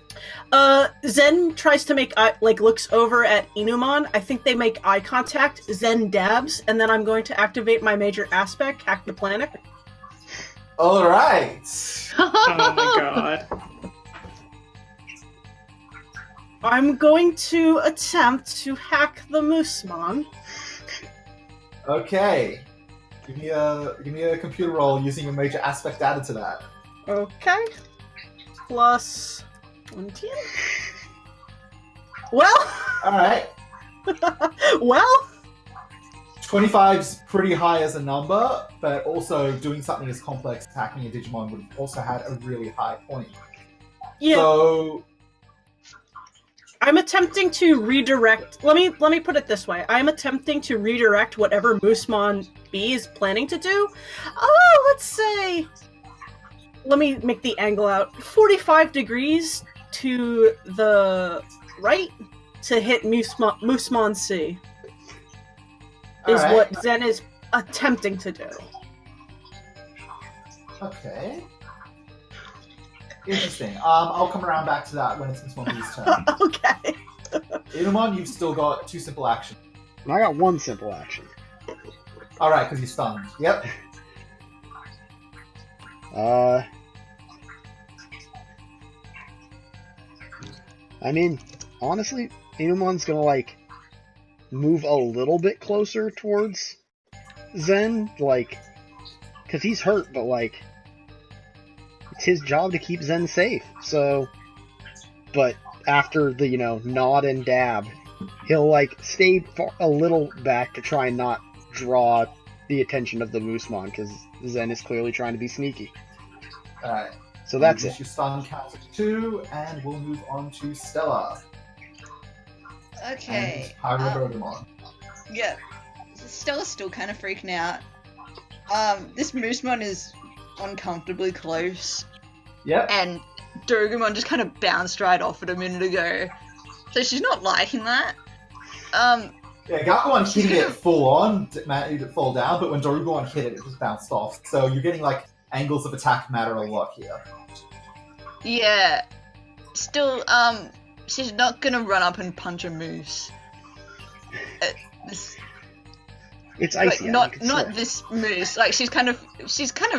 Zen tries to make eye, looks over at Inumon. I think they make eye contact. Zen dabs, and then I'm going to activate my major aspect, hack the planet. Alright. Oh my god. I'm going to attempt to hack the Moosmon. Okay. Give me a computer roll using a major aspect added to that. Okay. Plus 110. Well. Alright. Well. 25's pretty high as a number, but also doing something as complex as hacking a Digimon would have also had a really high point. Yeah. So I'm attempting to redirect. Let me put it this way. I'm attempting to redirect whatever Moosmon B is planning to do. Oh, let's say let me make the angle out. 45 degrees to the right to hit Moosmon C. Is Alright. what Zen is attempting to do. Okay. Interesting. I'll come around back to that when it's Miss Monkey's turn. Okay. Inumon, you've still got 2 simple actions. And I got 1 simple action. Alright, because you're stunned. Yep. I mean, honestly, Inumon's gonna, like, move a little bit closer towards Zen, like, because he's hurt, but, like, it's his job to keep Zen safe, so, but after the, you know, nod and dab, he'll, like, stay a little back to try and not draw the attention of the Moosmon, because Zen is clearly trying to be sneaky. Alright. So that's Use it. your stun count to 2, and we'll move on to Stella. Okay. And Pyrobergamon. Yeah. Stella's still kind of freaking out. This Moosmon is uncomfortably close, Yep. and Dorugumon just kind of bounced right off it a minute ago. So she's not liking that. Yeah, Gargomon hitting it full on, made it fall down, but when Dorugumon hit it, it just bounced off. So you're getting, like, angles of attack matter a lot here. Yeah. Still, she's not gonna run up and punch a moose. It's Like, icy. not this moose. Like, she's kind of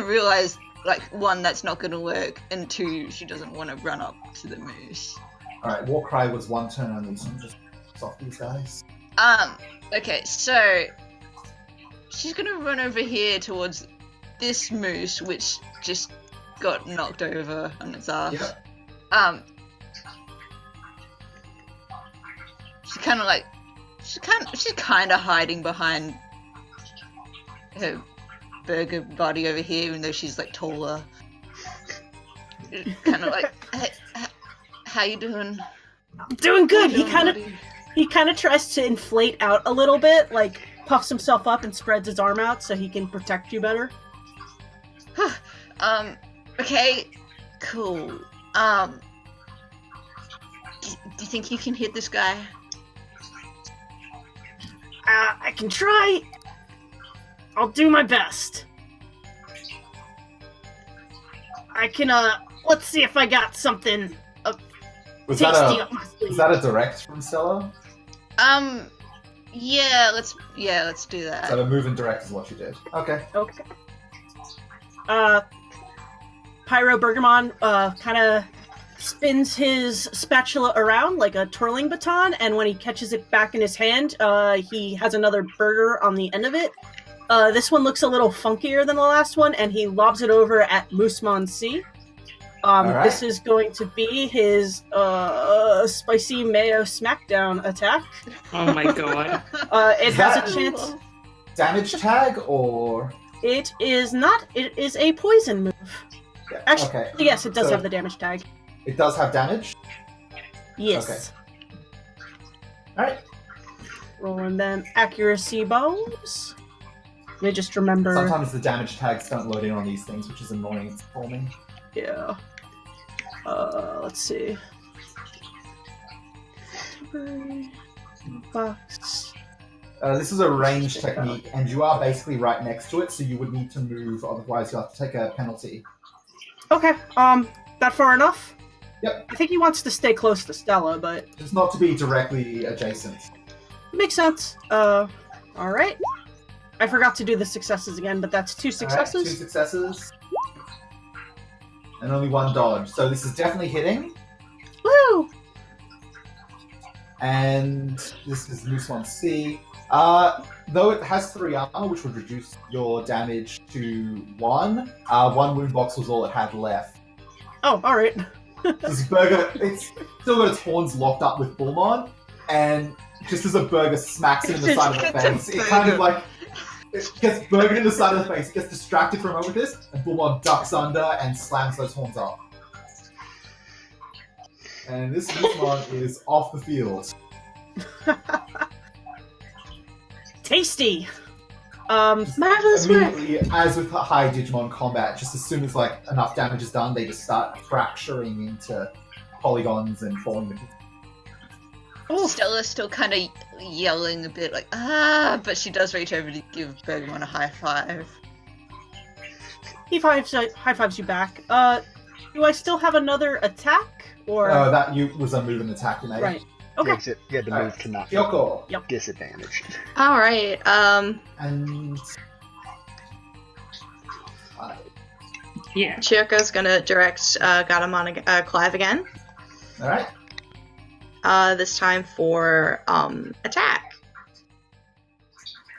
realized, like, 1, that's not gonna work, and 2, she doesn't want to run up to the moose. Alright, Warcry was 1 turn only, so I'm just off these guys. Okay, so she's gonna run over here towards this moose, which just got knocked over on its ass. Yep. She's kind of hiding behind her burger body over here, even though she's like taller. Kind of like, hey, how you doing? Doing good. He How you kind doing, of buddy? he kind of tries to inflate out a little bit, like puffs himself up and spreads his arm out so he can protect you better. Okay, cool. Do you think you can hit this guy? I can try. I'll do my best. I can, let's see if I got something Was tasty that up my sleeve. is that a direct from Stella? Yeah, let's do that. So a move and direct is what you did. Okay. Okay. Pyro Bergamon, kind of spins his spatula around like a twirling baton, and when he catches it back in his hand, he has another burger on the end of it. This one looks a little funkier than the last one, and he lobs it over at Moosmon C. Alright. This is going to be his spicy mayo smackdown attack. Oh my god. It has a chance. Damage tag or It is not. It is a poison move. yeah. Actually, Okay. yes, it does So have the damage tag. It does have damage. Yes. Alright. Rolling them accuracy bones. Let me just remember. Sometimes the damage tags don't load in on these things, which is annoying for me. Yeah. Let's see. Box. This is a range technique, and you are basically right next to it, so you would need to move, otherwise you'll have to take a penalty. Okay. That far enough? Yep. I think he wants to stay close to Stella, but Just not to be directly adjacent. makes sense. All right. I forgot to do the successes again, but that's 2 successes. Alright, 2 successes. And only 1 dodge. So this is definitely hitting. Woo! And this is Moosmon C. Though it has 3 armor, which would reduce your damage to 1, 1 wound box was all it had left. Oh, all right. This burger, it's still got its horns locked up with Bullmon, and just as a burger smacks it in the side of the face, it kind of like, it gets burgered in the side of the face, it gets distracted for a moment with this, and Bullmon ducks under and slams those horns up. And this Moosmon is off the field. Tasty. Marvelous work. Immediately, as with high Digimon combat, just as soon as like enough damage is done, they just start fracturing into polygons and falling. Stella's still kind of yelling a bit, like, ah, but she does reach over to give Bergamon a high five. He high fives you back. Do I still have another attack? Or That was a move and attack you made. right. Okay. You had to move to not Kyoko. be disadvantaged. All right. And Yeah. Chioko's gonna direct Gatomon Clive again. all right. This time for attack.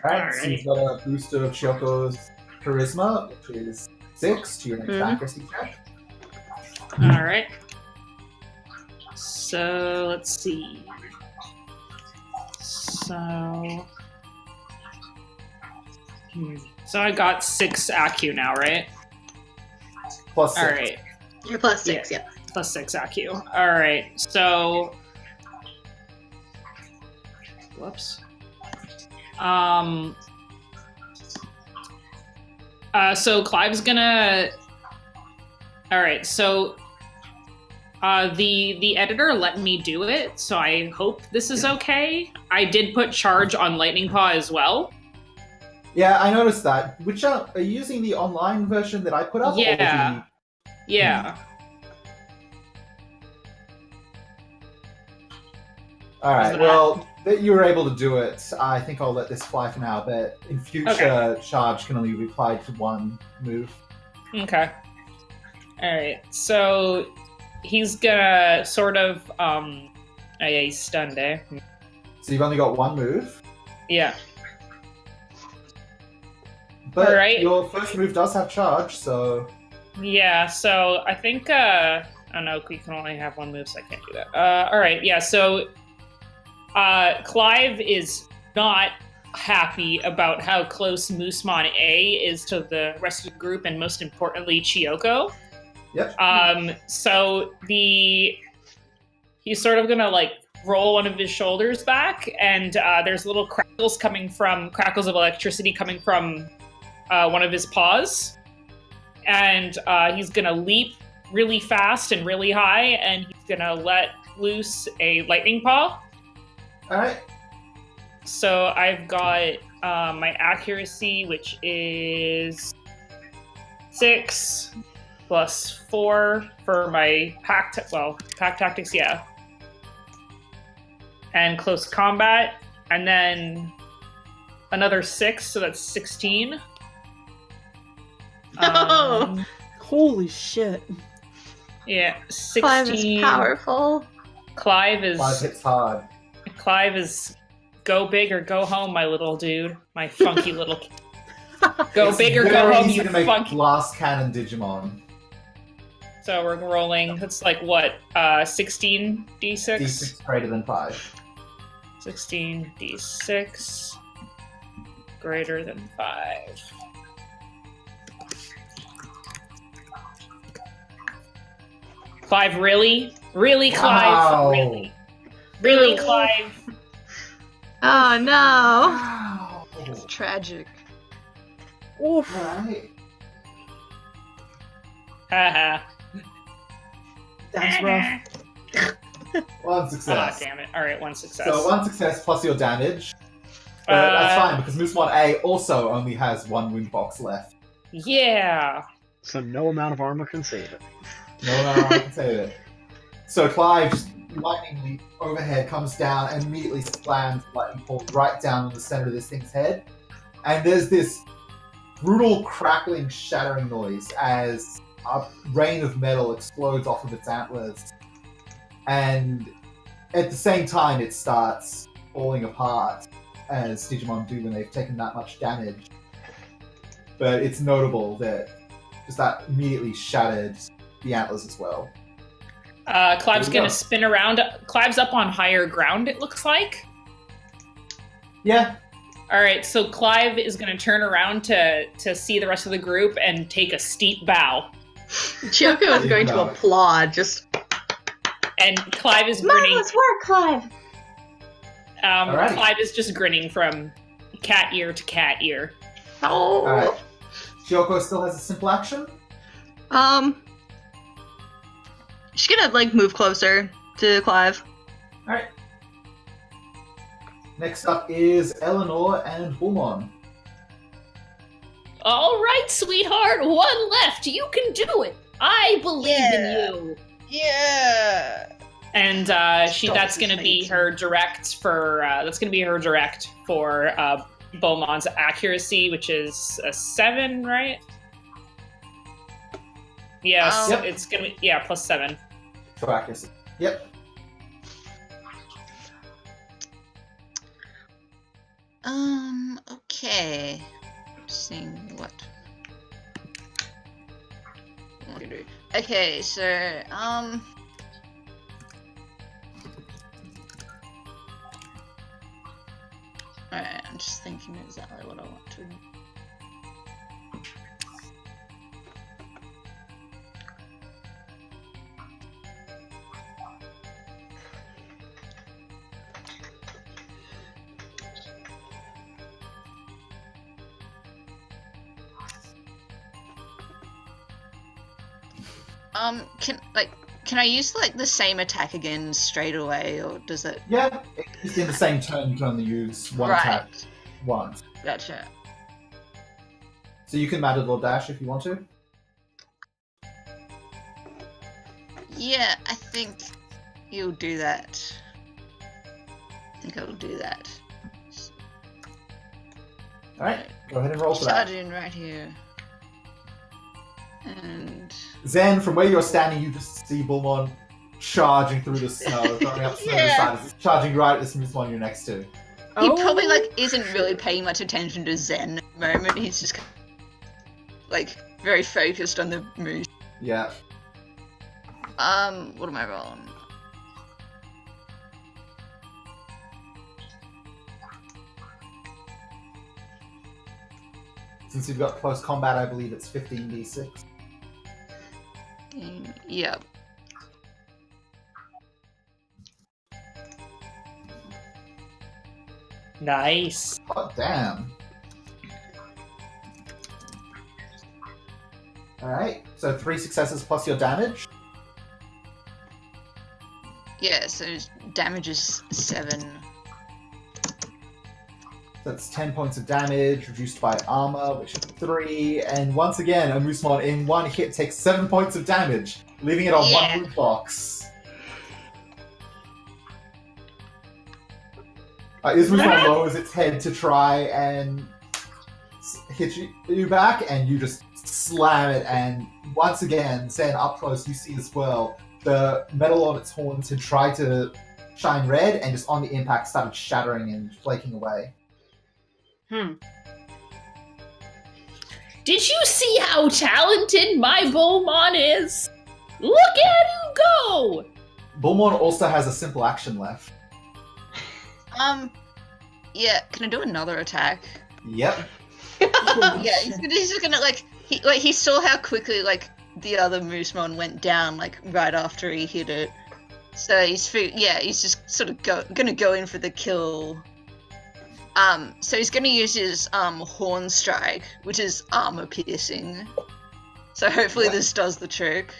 All right. So you've got a boost of Chioko's charisma, which is 6 to your next accuracy check. All right. So let's see. So I got 6 ACU now, right? Plus 6. All right. You're plus 6, yeah. Plus 6 ACU. All right. So. Whoops. So Clive's gonna. All right. So. The editor let me do it, so I hope this is okay. I did put charge on Lightning Paw as well. Yeah, I noticed that. Which are you using the online version that I put up? Yeah. Or Yeah. All right. that- Well, that you were able to do it, I think I'll let this fly for now. But in future, charge can only be applied to one move. Okay. All right. So he's gonna sort of oh yeah, he's stunned, eh? So you've only got one move. Yeah. But Alright. your first move does have charge, so Yeah, so I think oh no, we can only have one move, so I can't do that. Alright, yeah, so Clive is not happy about how close Moosemon A is to the rest of the group, and most importantly, Chiyoko. yep. So he's sort of gonna like roll one of his shoulders back, and there's little crackles of electricity coming from one of his paws, and he's gonna leap really fast and really high, and he's gonna let loose a lightning paw. All right. So I've got my accuracy, which is 6 plus 4 for my pack tactics, yeah. And close combat, and then another 6, so that's 16. Oh. Holy shit. Yeah, 16. Clive is powerful. Clive hits hard. Clive is go big or go home, my little dude. My funky little. Go big or go Very home, easy you to make funky. blast cannon Digimon. So we're rolling. It's like what? 16 d6. D6 greater than 5. 16 d6 greater than 5. Clive, really? Really, Clive? Wow. Really, Clive? Oh no. Wow. It's tragic. Oof. Alright. Haha. That's rough. One Ah, success. damn it. Alright, 1 success. So 1 success plus your damage. But that's fine, because Moosemon A also only has 1 wound box left. Yeah. So no amount of armor can save it. No, I can say that. So Clive just lightning overhead comes down and immediately slams the lightning bolt right down in the center of this thing's head. And there's this brutal crackling, shattering noise as a rain of metal explodes off of its antlers. And at the same time, it starts falling apart, as Digimon do when they've taken that much damage. But it's notable that just that immediately shattered the antlers as well. Clive's There we gonna go. spin around. Clive's up on higher ground, it looks like. Yeah. Alright, so Clive is gonna turn around to see the rest of the group and take a steep bow. Chiyoko is going to applaud. Just And Clive is grinning. marvelous work, Clive. Alrighty. Clive is just grinning from cat ear to cat ear. Oh. Alright. Shioko still has a simple action. She's gonna like move closer to Clive. Alright. Next up is Eleanor and Bullmon. All right, sweetheart, one left. You can do it. I believe in you. Yeah. And that's gonna be her direct for Beaumont's accuracy, which is a 7, right? Yes, Yep. it's gonna be +7. For accuracy. Yep. Okay. Seeing what? Okay, so, alright, I'm just thinking exactly what I want to. Can I use like the same attack again straight away, or does it? Yeah, it's in the same turn. You can only use one Right. attack once. Gotcha. So you can Matador Dash if you want to. Yeah, I think you'll do that. I think I'll do that. Alright, go ahead and roll for that. Charging right here. And Zen, from where you're standing, you just see Bullmon charging through the snow, going up snow Yeah. side, it's charging right at this smooth one you're next to. he probably like isn't really paying much attention to Zen at the moment. He's just like very focused on the moose. Yeah. What am I rolling? Since you've got close combat, I believe it's 15d6. Yep. Nice. Oh, damn. Alright, so 3 successes plus your damage. Yeah, so damage is 7. That's 10 points of damage, reduced by armor, which is 3. And once again, a Moosemon in one hit takes 7 points of damage, leaving it on Yeah. one loot box. Moosemon lowers its head to try and hit you back, and you just slam it. And once again, Zen, up close, you see as well, the metal on its horns had tried to shine red, and just on the impact started shattering and flaking away. Did you see how talented my Beaumont is? Look at him go! Bullmon also has a simple action left. Yeah, can I do another attack? Yep. Yeah, he's just gonna he saw how quickly like the other Moosemon went down like right after he hit it. So he's just sort of gonna go in for the kill. So he's gonna use his horn strike, which is armor piercing. So hopefully this does the trick.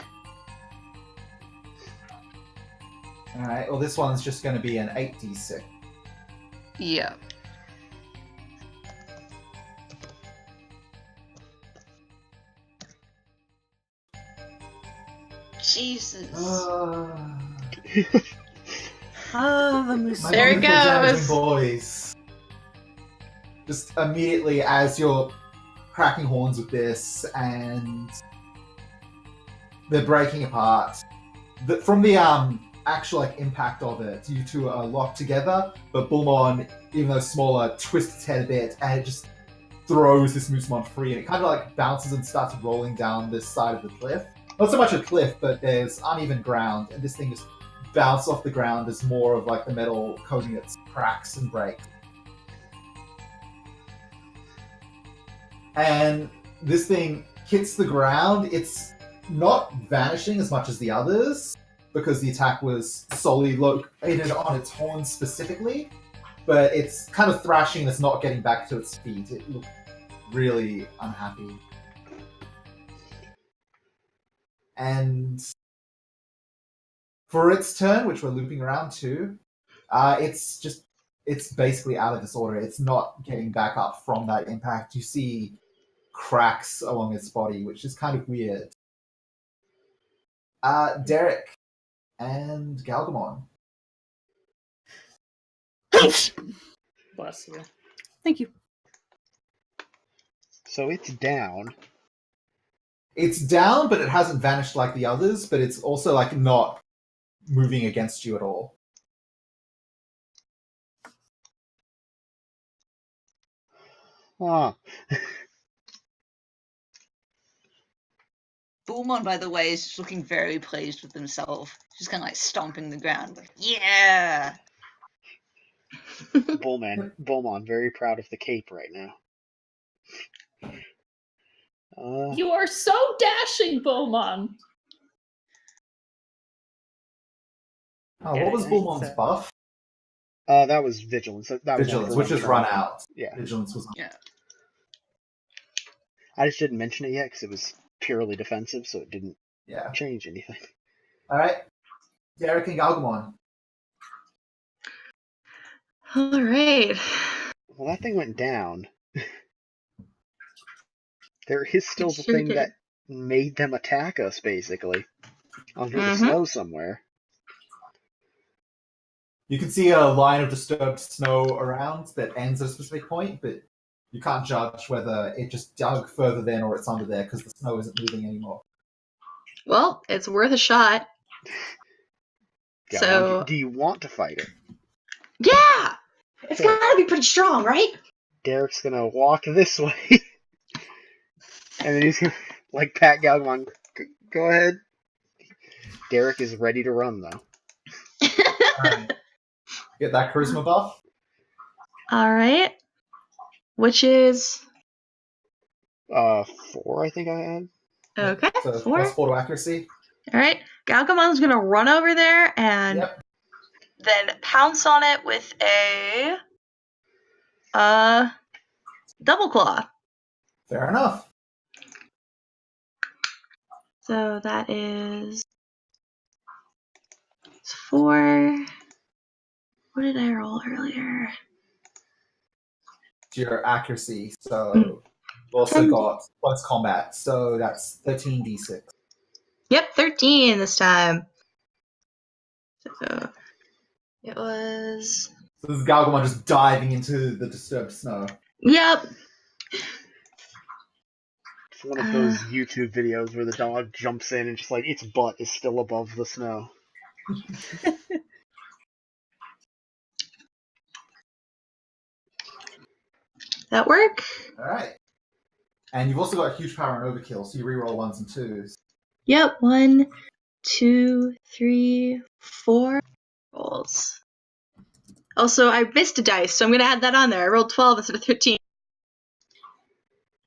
Alright, well this one's just going to be an 8d6. Yeah. Jesus. The moose. My There it beautiful damaging goes. boys. Just immediately as you're cracking horns with this and they're breaking apart, from the actual like impact of it, you two are locked together, but Bullmon, even though smaller, twists its head a bit and it just throws this Moosemon free, and it kind of like bounces and starts rolling down this side of the cliff. Not so much a cliff, but there's uneven ground, and this thing just bounces off the ground as more of like the metal coating it cracks and breaks. And this thing hits the ground. It's not vanishing as much as the others, because the attack was solely located on its horns specifically, but it's kind of thrashing and it's not getting back to its feet. It really unhappy. And for its turn, which we're looping around to, it's basically out of disorder. It's not getting back up from that impact. You see cracks along its body, which is kind of weird. Derek and Galgamon. Bless you. Thank you. So it's down. It's down, but it hasn't vanished like the others, but it's also like not moving against you at all. Ah, Bullmon, by the way, is just looking very pleased with himself. Just kind of like stomping the ground, like, yeah! Bullmon, very proud of the cape right now. You are so dashing, Beaumont. What was Bullmon's buff? That was vigilance. That was Vigilance, only which for has one run turn. out. Yeah. Vigilance was. Yeah. I just didn't mention it yet because it was purely defensive, so it didn't Yeah. change anything. All right. Derek and Galgamon. All right. Well, that thing went down. There is still It the sure thing did. that made them attack us, basically. Under the Mhm. snow somewhere. You can see a line of disturbed snow around that ends at a specific point, but you can't judge whether it just dug further then or it's under there because the snow isn't moving anymore. Well, it's worth a shot. Galgamon, So, do you want to fight it? yeah! It's Sure. gotta be pretty strong, right? Derek's gonna walk this way. And then he's gonna, like, pat Galgamon. Go ahead. Derek is ready to run, though. Alright. Get that charisma buff. All right. Which is 4, I think I had. okay. So 4. plus 4 to accuracy. All right. Galgamon's gonna run over there and Yep. then pounce on it with a double claw. Fair enough. So that is 4. What did I roll earlier? To your accuracy. So you've also got close combat. So that's 13d6. Yep, 13 this time. So it was. So this is Galgamon just diving into the disturbed snow. Yep. It's one of those YouTube videos where the dog jumps in and just, like, its butt is still above the snow. That work? Alright. And you've also got huge power and overkill, so you reroll 1s and 2s. Yep. 1, 2, 3, 4 rolls. Also, I missed a dice, so I'm gonna add that on there. I rolled 12 instead of 13.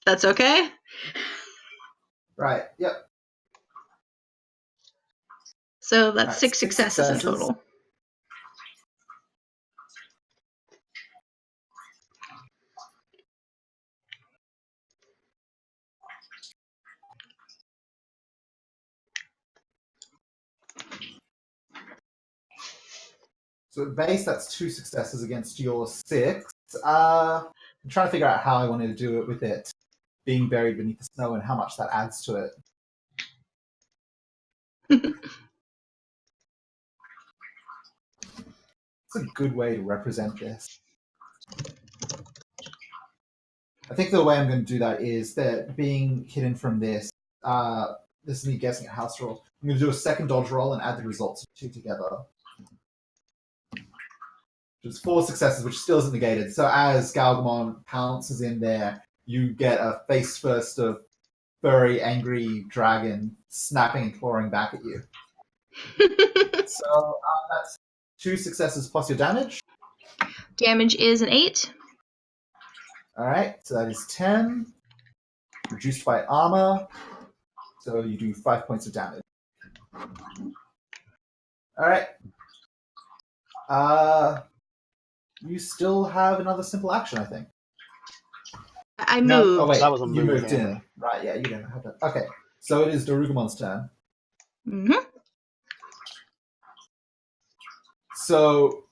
That's okay? Right, yep. So that's Right, 6 6 successes in successes. total. So at base, that's 2 successes against your 6. I'm trying to figure out how I wanted to do it with it being buried beneath the snow and how much that adds to it. It's a good way to represent this. I think the way I'm going to do that is that being hidden from this, this is me guessing at house roll. I'm going to do a second dodge roll and add the results of 2 together. Which is 4 successes, which still isn't negated. So as Galgamon pounces in there, you get a face first of furry, angry dragon snapping and clawing back at you. So that's 2 successes plus your damage. Damage is an 8. Alright, so that is 10. Reduced by armor. So you do 5 points of damage. Alright. You still have another simple action, I think. I No, moved. Oh wait, That was a you move, moved yeah. in. Right, yeah, you didn't have that. Okay, so it is Darugamon's turn. Mhm. So,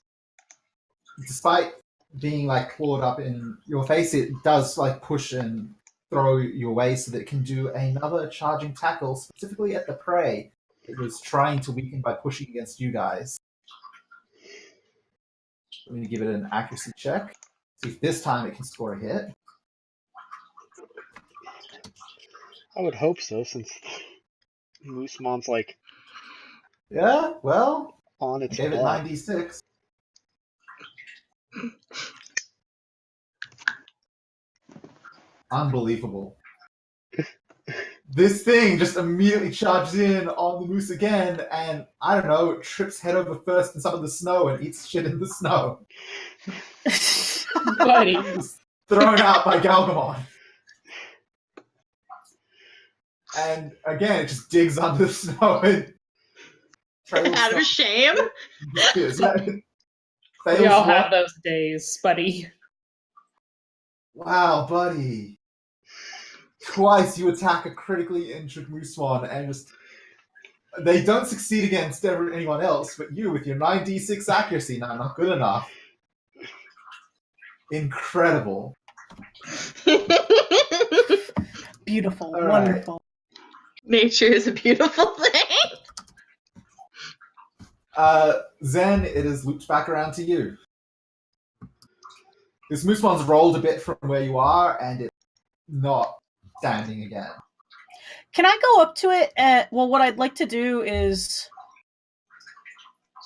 despite being like clawed up in your face, it does like push and throw you away so that it can do another charging tackle, specifically at the prey it was trying to weaken by pushing against you guys. I'm going to give it an accuracy check. See if this time it can score a hit. I would hope so, since Moosemon's like Yeah, well, on I its gave it butt. 9d6. Unbelievable. This thing just immediately charges in on the moose again, and I don't know, it trips head over first in some of the snow and eats shit in the snow. Buddy. Just thrown out by Galgamon. And again, it just digs under the snow and trails Out of shame. disappears. Yeah, it We fails all one. have those days, buddy. Wow, buddy. Twice you attack a critically injured Mooswan and just... They don't succeed against anyone else, but you with your 9d6 accuracy, not good enough. Incredible. Beautiful, All right. wonderful. Nature is a beautiful thing. Zen, it is looped back around to you. This Mooswan's rolled a bit from where you are, and it's not standing again. Can I go up to it? Well, what I'd like to do is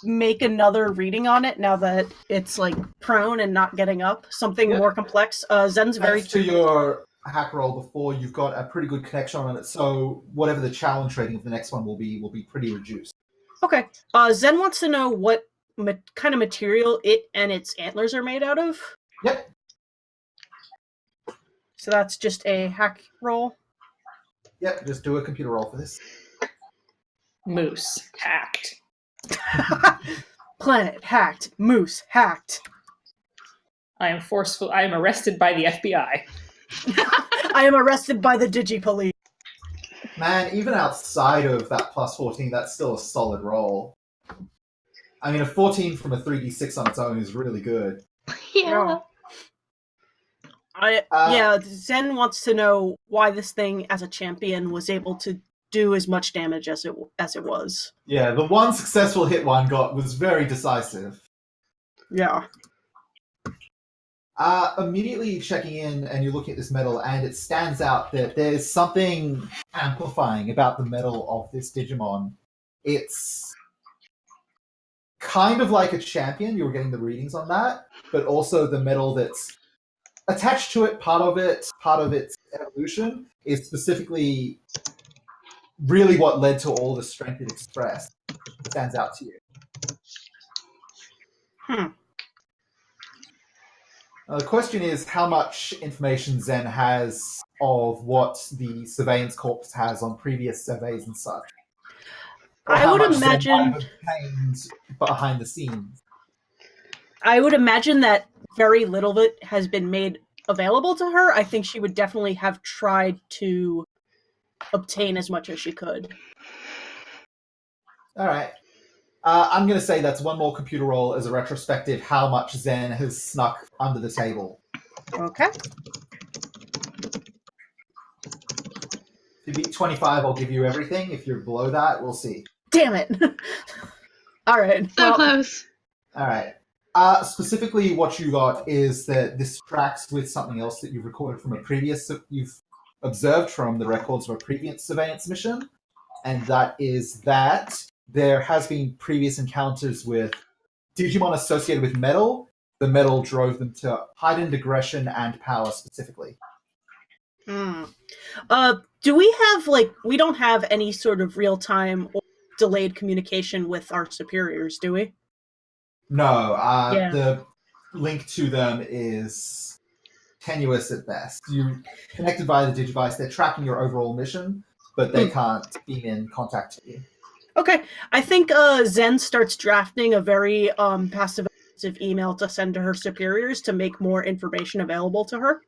make another reading on it now that it's like prone and not getting up. Something Yep. more complex. Zen's very Thanks to your hack roll before, you've got a pretty good connection on it, so whatever the challenge rating of the next one will be pretty reduced. okay. Zen wants to know what kind of material it and its antlers are made out of. Yep. So that's just a hack roll. Yep, just do a computer roll for this. Moose. Hacked. Planet hacked. Moose hacked. I am forceful. I am arrested by the FBI. I am arrested by the Digipolice. Man, even outside of that plus 14, that's still a solid roll. I mean, a 14 from a 3d6 on its own is really good. Yeah. Yeah, Zen wants to know why this thing, as a champion, was able to do as much damage as it was. Yeah, the one successful hit one got was very decisive. Yeah. Immediately checking in, and you're looking at this metal, and it stands out that there's something amplifying about the metal of this Digimon. It's kind of like a champion, you were getting the readings on that, but also the metal that's attached to it, part of its evolution, is specifically really what led to all the strength it expressed. It stands out to you. The question is how much information Zen has of what the Surveyance Corp has on previous surveys and such. Or I how would much Zen might imagine- have obtained behind the scenes. I would imagine that very little of it has been made available to her. I think she would definitely have tried to obtain as much as she could. All right. I'm going to say that's one more computer roll as a retrospective how much Zen has snuck under the table. Okay. If you beat 25, I'll give you everything. If you're below that, we'll see. Damn it. All right. So close. All right. Specifically, what you got is that this tracks with something else that you've recorded from you've observed from the records of a previous surveillance mission, and that is that there has been previous encounters with Digimon associated with metal. The metal drove them to heightened aggression and power specifically. Do we have, we don't have any sort of real-time or delayed communication with our superiors, do we? No, Yeah. The link to them is tenuous at best. You connected via the Digivice, they're tracking your overall mission, but they can't be in contact with you. Okay, I think Zen starts drafting a very passive-aggressive email to send to her superiors to make more information available to her.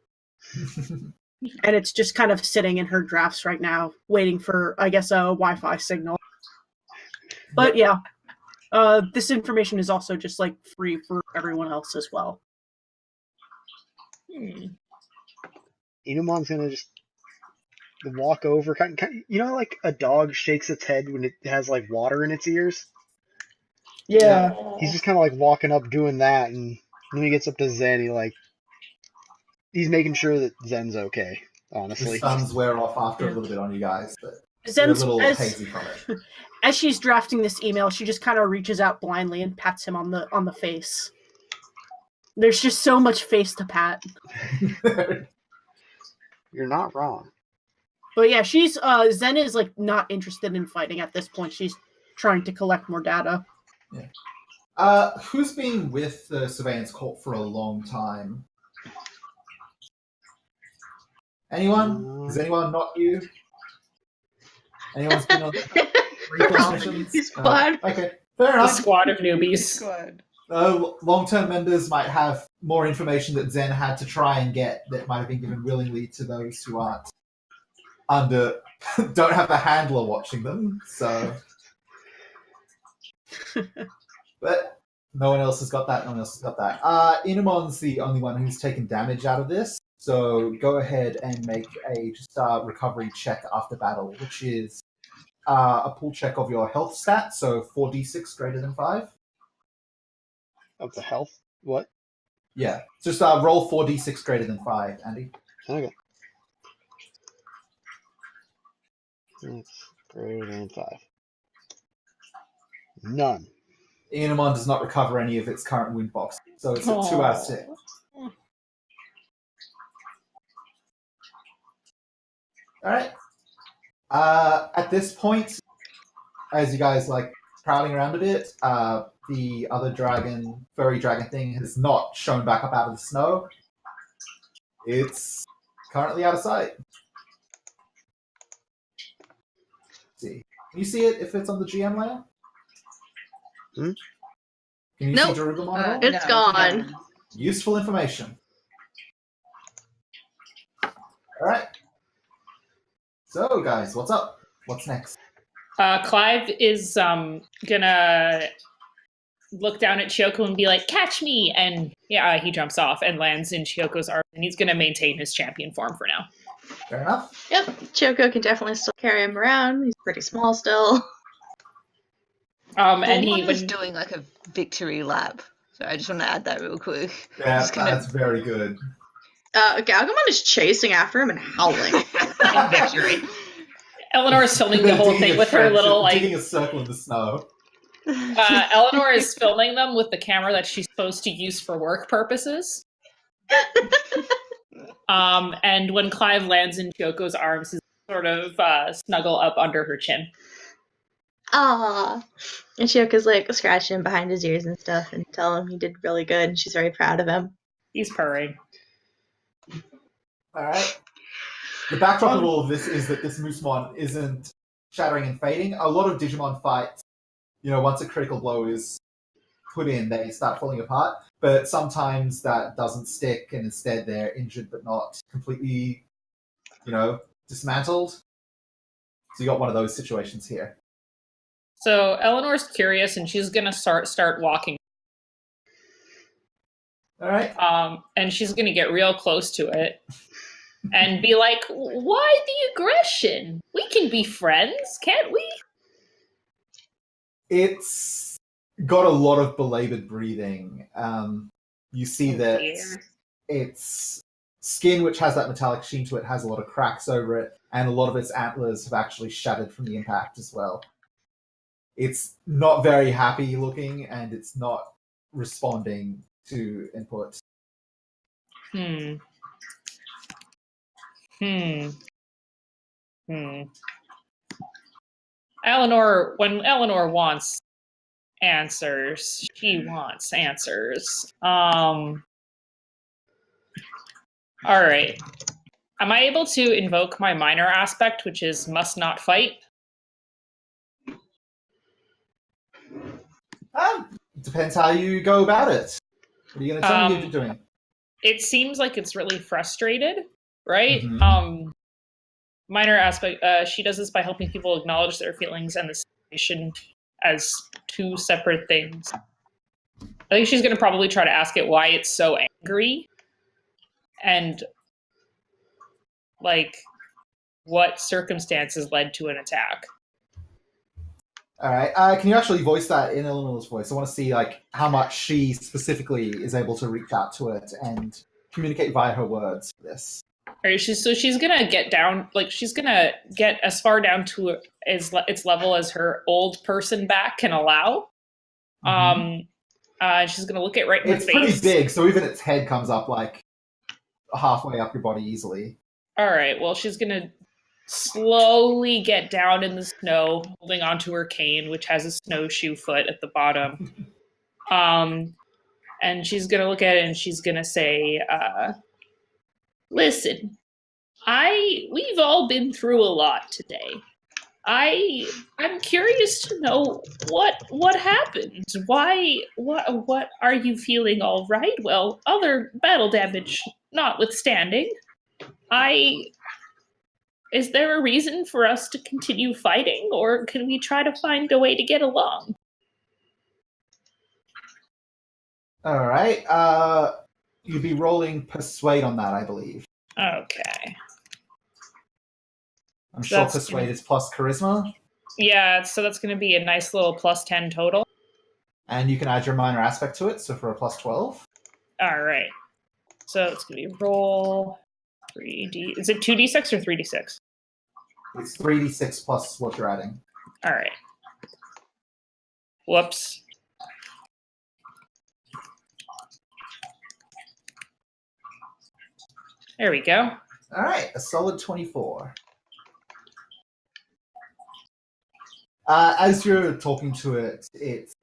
And it's just kind of sitting in her drafts right now, waiting for, I guess, a Wi-Fi signal. But yeah, this information is also just like free for everyone else as well. Inumon's gonna just walk over, you know, like a dog shakes its head when it has like water in its ears. Yeah. He's just kind of like walking up, doing that, and when he gets up to Zen, he's making sure that Zen's okay. The Honestly, suns wear off after a little bit on you guys, but you're a Zen's, little hazy from it. as she's drafting this email, she just kind of reaches out blindly and pats him on the face. There's just so much face to pat. you're not wrong. But yeah, she's Zen is like not interested in fighting at this point. She's trying to collect more data. Yeah. Who's been with the Surveyance Corp for a long time? Anyone? Is anyone not you? Anyone's been on 3+ missions? Squad. Okay, fair A enough. squad of newbies. Squad. Long-term members might have more information that Zen had to try and get that might have been given willingly to those who aren't don't have a handler watching them. So, but no one else has got that. Inumon's the only one who's taken damage out of this. So go ahead and make a recovery check after battle, which is a pull check of your health stat. So 4d6 greater than 5. Of the health? What? Yeah, just roll 4d6 greater than 5, Andy. Okay. It's greater than 5. None. Inamon does not recover any of its current wound box, so it's at 2 out of 6. Alright. At this point, as you guys like prowling around a bit, the other furry dragon thing has not shown back up out of the snow. It's currently out of sight. Let's see. Can you see it if it's on the GM layer? Hmm? Can you Nope. see Darugomon at all? It's gone. Useful information. Alright. So, guys, what's up? What's next? Clive is gonna look down at Chioko and be like, "Catch me!" And yeah, he jumps off and lands in Chioko's arms, and he's gonna maintain his champion form for now. Fair enough. Yep, Choco can definitely still carry him around. He's pretty small still. And he was when doing like a victory lap. So I just want to add that real quick. Yeah, Just gonna- that's very good. Galgamon is chasing after him and howling. victory. Eleanor is filming the whole thing with her little like. digging a circle in the snow. Eleanor is filming them with the camera that she's supposed to use for work purposes. And when Clive lands in Chioko's arms, he's sort of snuggle up under her chin. Aww. And Chioko's like scratching him behind his ears and stuff and tell him he did really good and she's very proud of him. He's purring. Alright. The backdrop of all of this is that this Moosemon isn't shattering and fading. A lot of Digimon fights, once a critical blow is put in, they start falling apart. But sometimes that doesn't stick and instead they're injured but not completely, dismantled. So you got one of those situations here. So Eleanor's curious, and she's gonna start walking. All right. And she's gonna get real close to it, and be like, "Why the aggression? We can be friends, can't we?" It's got a lot of belabored breathing. You see that dear. its skin, which has that metallic sheen to it, has a lot of cracks over it, and a lot of its antlers have actually shattered from the impact as well. It's not very happy looking, and it's not responding to input. Eleanor, when Eleanor wants answers, she wants answers. All right. Am I able to invoke my minor aspect, which is must not fight? Depends how you go about it. What are you going to tell me you're doing? it seems like it's really frustrated, right? Mhm. Minor aspect, she does this by helping people acknowledge their feelings and the situation as two separate things. I think she's going to probably try to ask it why it's so angry and like what circumstances led to an attack. All right. Can you actually voice that in Eleanor's voice? I want to see like how much she specifically is able to reach out to it and communicate via her words for this. All right, she's gonna get down, like she's gonna get as far down to its level as her old person back can allow. She's gonna look it right in the It's face. pretty big, so even its head comes up like halfway up your body easily. All right, well, she's gonna slowly get down in the snow, holding onto her cane, which has a snowshoe foot at the bottom. And she's gonna look at it and she's gonna say, "Listen, we've all been through a lot today. I'm curious to know what happened. Why? What are you feeling? All right? Well, other battle damage notwithstanding, Is there a reason for us to continue fighting, or can we try to find a way to get along?" All right. You'd be rolling persuade on that, I believe. Okay. I'm sure That's persuade is plus charisma, Yeah, so that's going to be a nice little plus 10 total. and you can add your minor aspect to it. So for a plus 12. All right. So it's going to be roll 3D. Is it 2d6 or 3d6? It's 3d6 plus what you're adding. All right. Whoops. There we go. All right, a solid 24. As you're talking to it, it's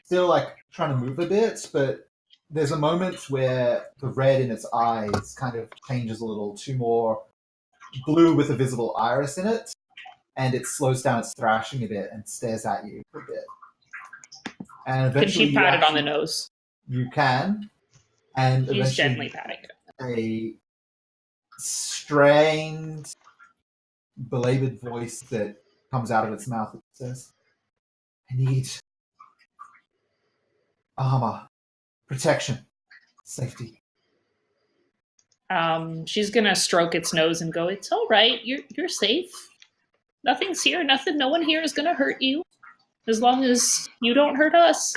still like trying to move a bit, but there's a moment where the red in its eyes kind of changes a little to more blue with a visible iris in it, and it slows down its thrashing a bit and stares at you for a bit. And Can eventually, she pat it on the nose? You can, and She's eventually, gently patting it. a strained, belabored voice that comes out of its mouth that says, "I need armor, protection, safety." She's gonna stroke its nose and go, "It's all right. You're safe. Nothing's here. Nothing. No one here is gonna hurt you, as long as you don't hurt us."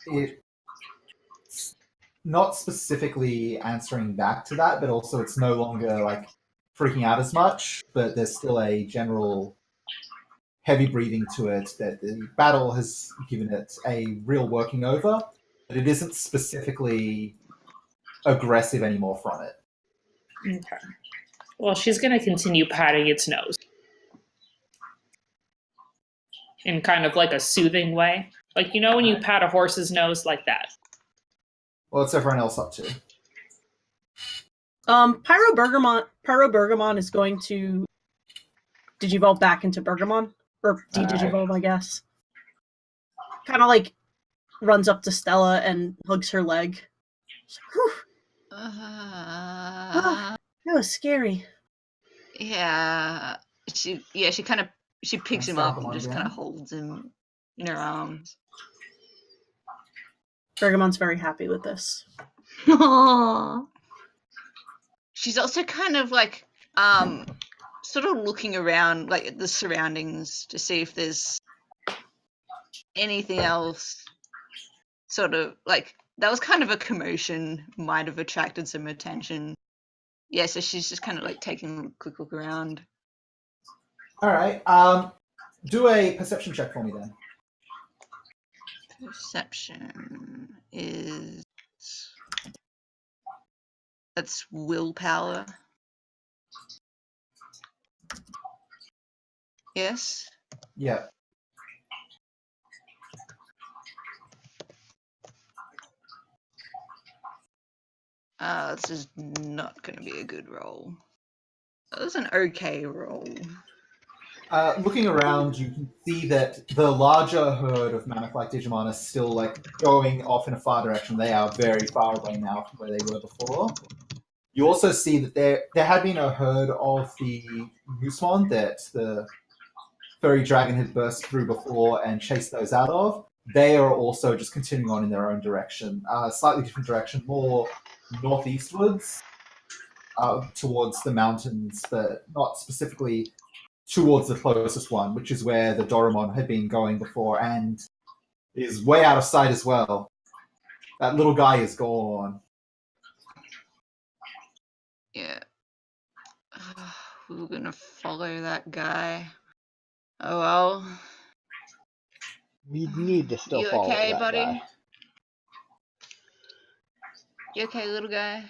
It's not specifically answering back to that, but also it's no longer like freaking out as much, but there's still a general heavy breathing to it that the battle has given it a real working over, but it isn't specifically aggressive anymore from it. Okay. Well, she's gonna continue patting its nose in kind of like a soothing way, like when you pat a horse's nose like that. What's everyone else up to? Pyro Bergamon is going to digivolve back into Bergamon, or de-digivolve, I guess. Kind of like runs up to Stella and hugs her leg. Whew, that was scary. Yeah. She kind of picks him up and just again? kind of holds him in her arms. Bergamon's very happy with this. Aww. She's also kind of like sort of looking around like the surroundings to see if there's anything else sort of like that was kind of a commotion, might have attracted some attention. Yeah, so she's just kind of like taking a quick look around. All right. Do a perception check for me then. Perception is that's willpower. Yes. Yeah. This is not going to be a good roll. That was an okay roll. Looking around, you can see that the larger herd of mammoth-like Digimon are still going off in a far direction. They are very far away now from where they were before. You also see that there had been a herd of the Moosemon that the furry dragon had burst through before and chased those out of. They are also just continuing on in their own direction, slightly different direction, more northeastwards towards the mountains, but not specifically towards the closest one, which is where the Doremon had been going before and is way out of sight as well. That little guy is gone. Yeah. We're gonna follow that guy. Oh well. We need to still You follow okay, that buddy? guy. You okay, little guy?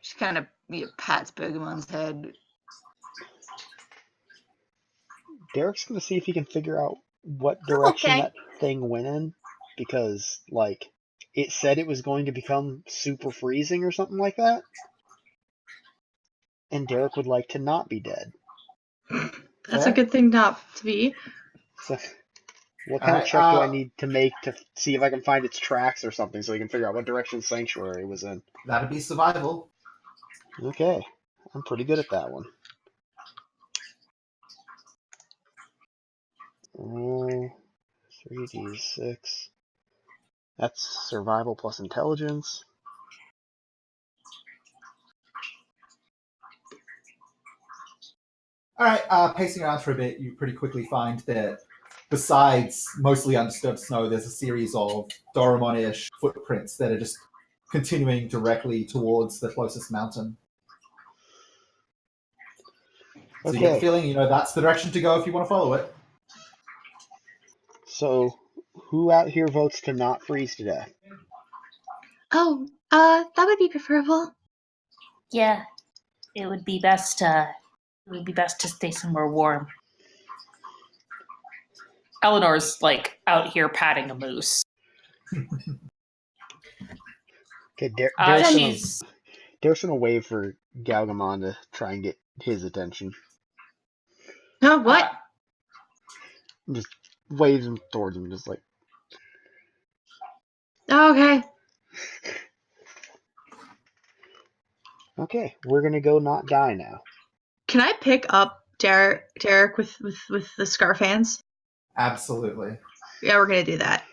She kind of pats Bergamon's head. Derek's gonna see if he can figure out what direction Okay. that thing went in, because it said it was going to become super freezing or something like that, and Derek would like to not be dead. That's a good thing not to be. So, what kind of check do I need to make to see if I can find its tracks or something, so we can figure out what direction Sanctuary was in? That'd be survival. Okay, I'm pretty good at that one. 3d6. That's survival plus intelligence. All right, pacing around for a bit, you pretty quickly find that besides mostly undisturbed snow, there's a series of Doremon-ish footprints that are just continuing directly towards the closest mountain. So you get the feeling, that's the direction to go if you want to follow it. So, who out here votes to not freeze to death? Oh, that would be preferable. Yeah, it would be best to stay somewhere warm. Eleanor's out here patting a moose. Okay, Derek's gonna wave for Galgamon to try and get his attention. Oh, what? Just waves him towards him, just like. Oh, okay. Okay, we're gonna go not die now. Can I pick up Derek with the scarf hands? Absolutely. Yeah, we're gonna do that.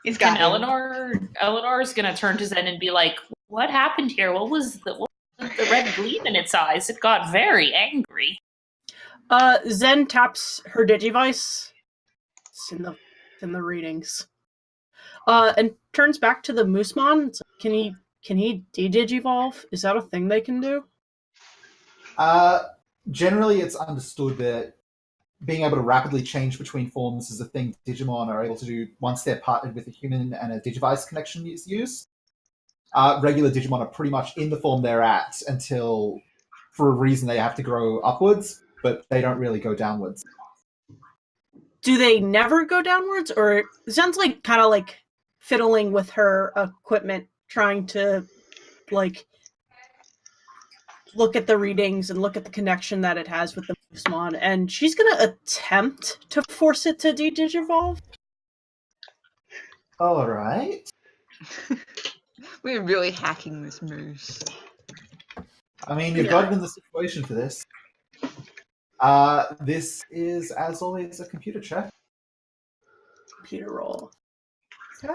He's got him. Eleanor's gonna turn to Zen and be like, "What happened here? What was the red gleam in its eyes? It got very angry." Zen taps her Digivice. It's in the readings. And turns back to the Moosemon. Can he de-digivolve? Is that a thing they can do? Generally, it's understood that being able to rapidly change between forms is a thing Digimon are able to do once they're partnered with a human and a Digivice connection is used. Regular Digimon are pretty much in the form they're at until, for a reason, they have to grow upwards, but they don't really go downwards. Do they never go downwards? Or it sounds kind of like fiddling with her equipment, trying to look at the readings and look at the connection that it has with the Moosemon, and she's going to attempt to force it to de-digivolve. All right. We're really hacking this moose. I mean, you've got it in the situation for this. This is, as always, a computer check. Computer roll. Okay.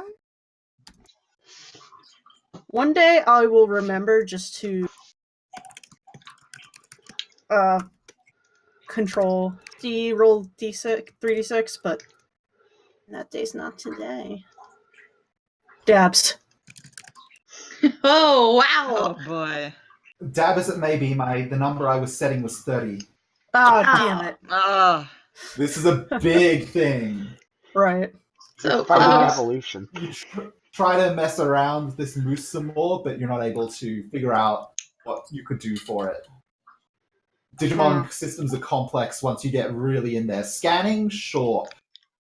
One day I will remember just to control roll d6 3d6, but that day's not today. Dabs. Oh, wow. Oh boy. Dab as it may be, the number I was setting was 30. Oh, damn it. Oh. This is a big thing. Right. So, Fighting evolution. You try to mess around with this moose some more, but you're not able to figure out what you could do for it. Digimon systems are complex once you get really in there. Scanning, sure.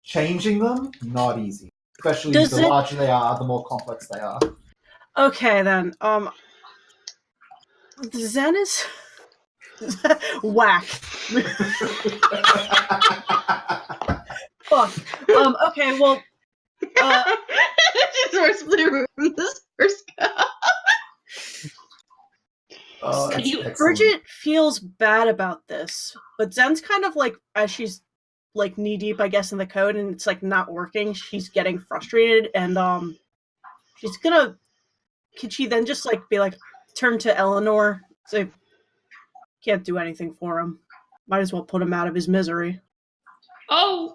Changing them, not easy. Especially the larger they are, the more complex they are. Okay, then. Zen Whack. Fuck. Okay, well, Just forcibly ruined this first guy. Oh, Could that's you- excellent. Bridget feels bad about this, but Zen's kind of like, as she's like knee deep, I guess, in the code, and it's like not working. She's getting frustrated, and she's gonna. Could she then just like be like, turn to Eleanor, say, can't do anything for him. Might as well put him out of his misery. Oh,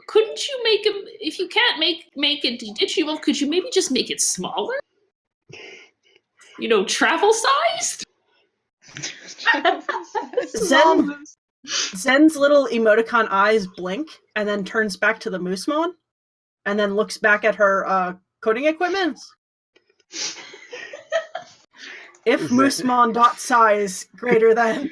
couldn't you make him? If you can't make it Digimon, could you maybe just make it smaller? You know, travel sized. Zen's little emoticon eyes blink and then turns back to the Moosemon and then looks back at her coding equipment. If Moosemon dot size greater than.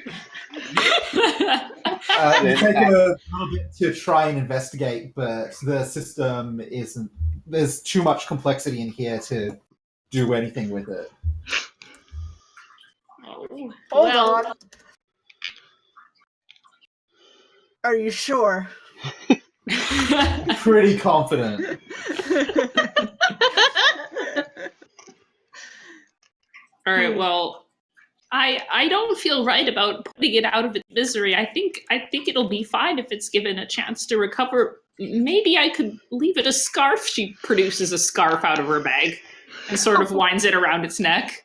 You take a little bit to try and investigate, but the system isn't. There's too much complexity in here to do anything with it. Oh, Hold well, on. Are you sure? Pretty confident. All right. Well, I don't feel right about putting it out of its misery. I think it'll be fine if it's given a chance to recover. Maybe I could leave it a scarf. She produces a scarf out of her bag and sort of winds it around its neck.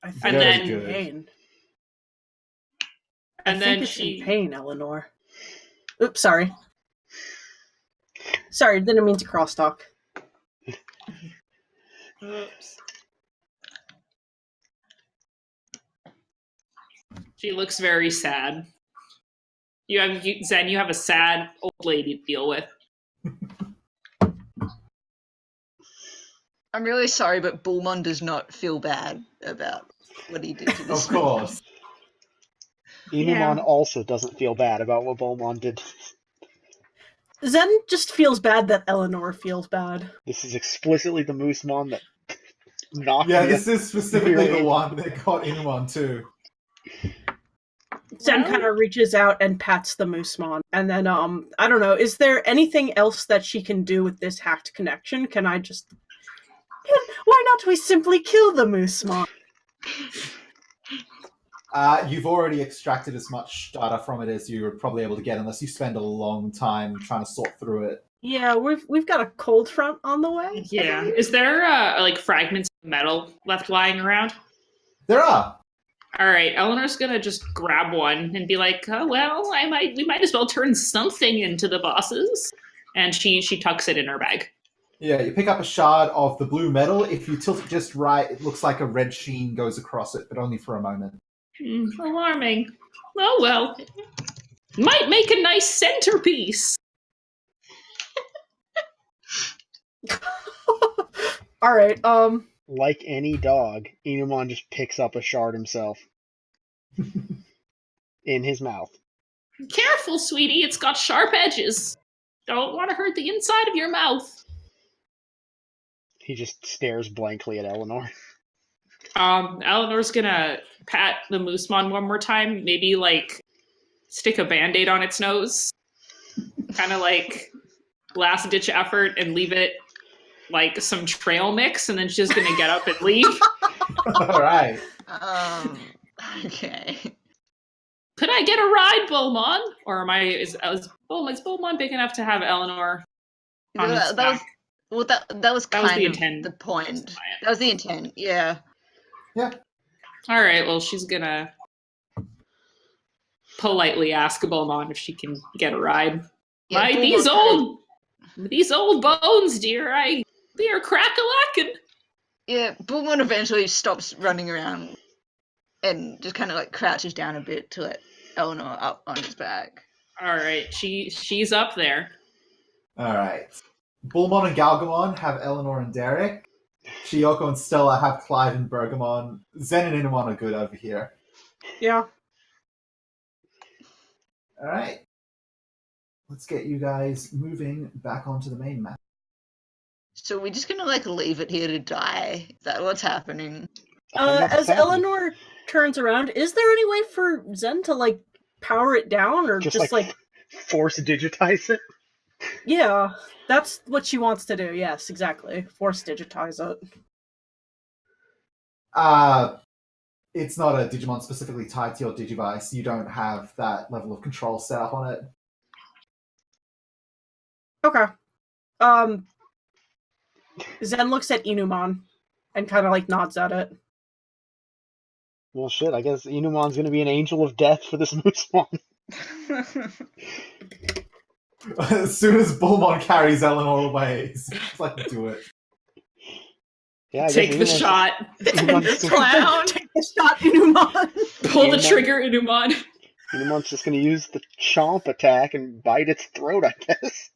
I think And it's then- in Good. pain. And I then think it's she in pain, Eleanor. Oops, sorry. Sorry, didn't mean to crosstalk. Oops. She looks very sad. Zen, you have a sad old lady to deal with. I'm really sorry, but Bullmon does not feel bad about what he did to this. Of course. Inumon also doesn't feel bad about what Beaumont did. Zen just feels bad that Eleanor feels bad. This is explicitly the Moosemon that knocked Yeah, me this is specifically the Really? one that got Inumon too. Zen Well- kind of reaches out and pats the Moosemon. And then, I don't know, is there anything else that she can do with this hacked connection? Can I just... Why not we simply kill the Moosemon? You've already extracted as much data from it as you're probably able to get, unless you spend a long time trying to sort through it. Yeah, we've got a cold front on the way. Yeah. Is there like fragments of metal left lying around? There are. All right, Eleanor's gonna just grab one and be like, "Oh well, we might as well turn something into the bosses." And she tucks it in her bag. Yeah, you pick up a shard of the blue metal. If you tilt it just right, it looks like a red sheen goes across it, but only for a moment. Alarming. Oh well, might make a nice centerpiece. All right, Like any dog, Inumon just picks up a shard himself. In his mouth. Careful, sweetie, it's got sharp edges. Don't want to hurt the inside of your mouth. He just stares blankly at Eleanor. Eleanor's gonna pat the Moosemon one more time, maybe like stick a band-aid on its nose. Kind of like last ditch effort and leave it like some trail mix, and then she's gonna get up and leave. All right. Okay. Could I get a ride, Beaumont? Or is Beaumont big enough to have Eleanor on his back? That was That was kind the of intent. the point. That was the intent, yeah. All right, well, she's gonna politely ask Beaumont if she can get a ride. Yeah, These old bones, dear, they are crack-a-lackin'. Yeah, Bullmon eventually stops running around and just kind of like crouches down a bit to let Eleanor up on his back. All right, she's up there. All right. Bullmon and Galgamon have Eleanor and Derek. Chiyoko and Stella have Clive and Bergamon. Zen and Inumon are good over here. yeah. All right. Let's get you guys moving back onto the main map. So we're just gonna like leave it here to die. Is that what's happening? As 100%. Eleanor turns around, is there any way for Zen to like power it down, or just like force digitize it? yeah, that's what she wants to do. Yes, exactly. Force digitize it. It's not a Digimon specifically tied to your Digivice. You don't have that level of control set up on it. Okay. Zen looks at Inumon and kind of like nods at it. Well, shit, I guess Inumon's gonna be an angel of death for this Moosmon. As soon as Bullmon carries Eleanor away, it's like, do it. Yeah, I Take the guess shot. Clown. Take the shot, Inumon. Pull the trigger, Inumon. Inumon's just gonna use the chomp attack and bite its throat, I guess.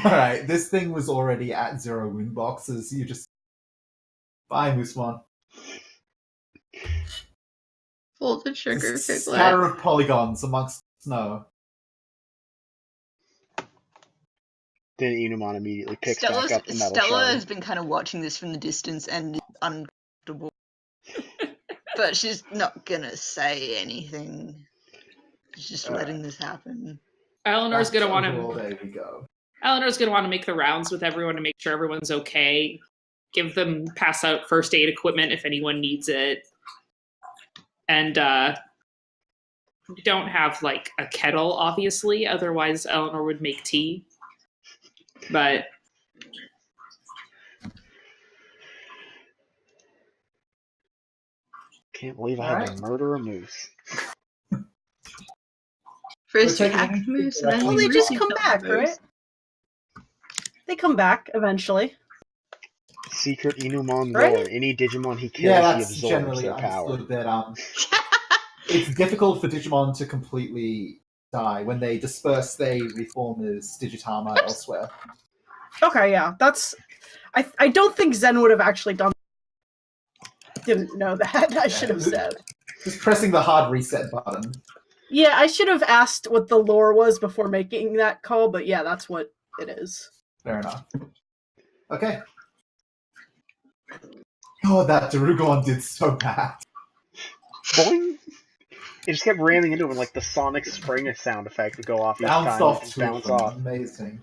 Alright, this thing was already at 0 wound boxes. You just... Bye, Moosmon. Pull the trigger, Just Piglet. scatter of polygons amongst snow. Then Inumon immediately picks back up the metal Stella shard. has been kind of watching this from the distance and is uncomfortable. But she's not gonna say anything. She's just letting this happen. Eleanor's gonna want Overall, to. there we go. Eleanor's gonna want to make the rounds with everyone to make sure everyone's okay. Give them pass out first aid equipment if anyone needs it, and we don't have like a kettle, obviously. Otherwise, Eleanor would make tea. But Can't believe I had to murder a moose. First We're you taking hack an moose, and then Well, you they just really come kill back, the moose. right? They come back eventually. Secret Inumon Right? lore. Any Digimon he kills, Yeah, he that's absorbs generally their power. understood that it's difficult for Digimon to completely die. When they disperse, they reform as Digitama elsewhere. Okay, yeah, that's. I don't think Zen would have actually done. Didn't know that. I should have said. Just pressing the hard reset button. Yeah, I should have asked what the lore was before making that call, but yeah, that's what it is. Fair enough. Okay. Oh, that Darugon did so bad. Boing! It just kept ramming into him, and like the sonic spring sound effect would go off each Bounced time. off Just two of bounce them. off. Amazing.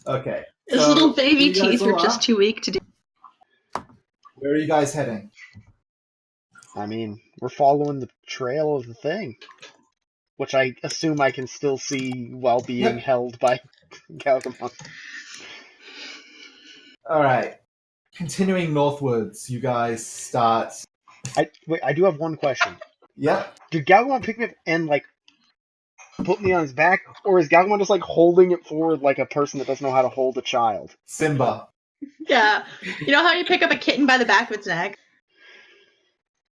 Okay. His so little baby you guys teeth were all just are? too weak to do. Where are you guys heading? I mean, we're following the trail of the thing, which I assume I can still see while being held by Galgamon. Alright. Continuing northwards, you guys start... I do have one question. Yep. Did Galgamon pick me up and, like, put me on his back, or is Galgamon just, like, holding it forward like a person that doesn't know how to hold a child? Simba. Yeah. You know how you pick up a kitten by the back of its neck?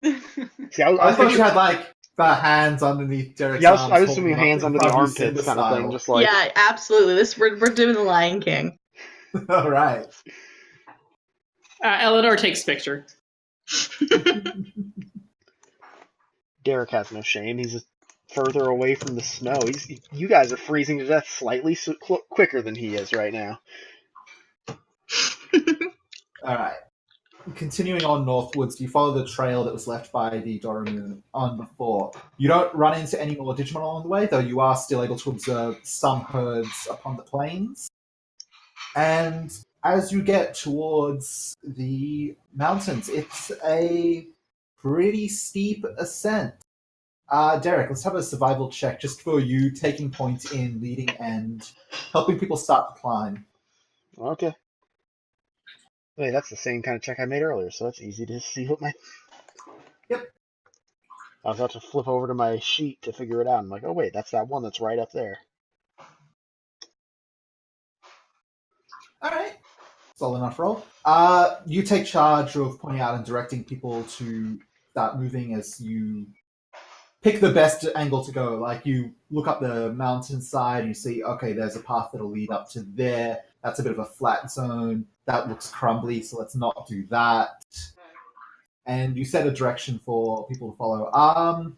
See, I I thought you picturing- had, like, the hands underneath Derek's yeah, arms. I was holding assuming him hands up under in the front of you, armpits Simba kind of thing, style. just like... Yeah, absolutely. We're doing the Lion King. Alright. Eleanor takes picture. Derek has no shame. He's just further away from the snow. You guys are freezing to death slightly quicker than he is right now. Alright. Continuing on northwards, you follow the trail that was left by the Doraemon on before. You don't run into any more Digimon along the way, though you are still able to observe some herds upon the plains. And as you get towards the mountains, it's a pretty steep ascent. Derek, let's have a survival check just for you taking point in leading and helping people start to climb. Okay. Wait, that's the same kind of check I made earlier, so that's easy to see what my... Yep. I was about to flip over to my sheet to figure it out. I'm like, oh wait, that's that one that's right up there. Alright. Solid enough roll. You take charge of pointing out and directing people to start moving as you pick the best angle to go. Like, you look up the mountainside and you see, okay, there's a path that'll lead up to there. That's a bit of a flat zone. That looks crumbly, so let's not do that. And you set a direction for people to follow.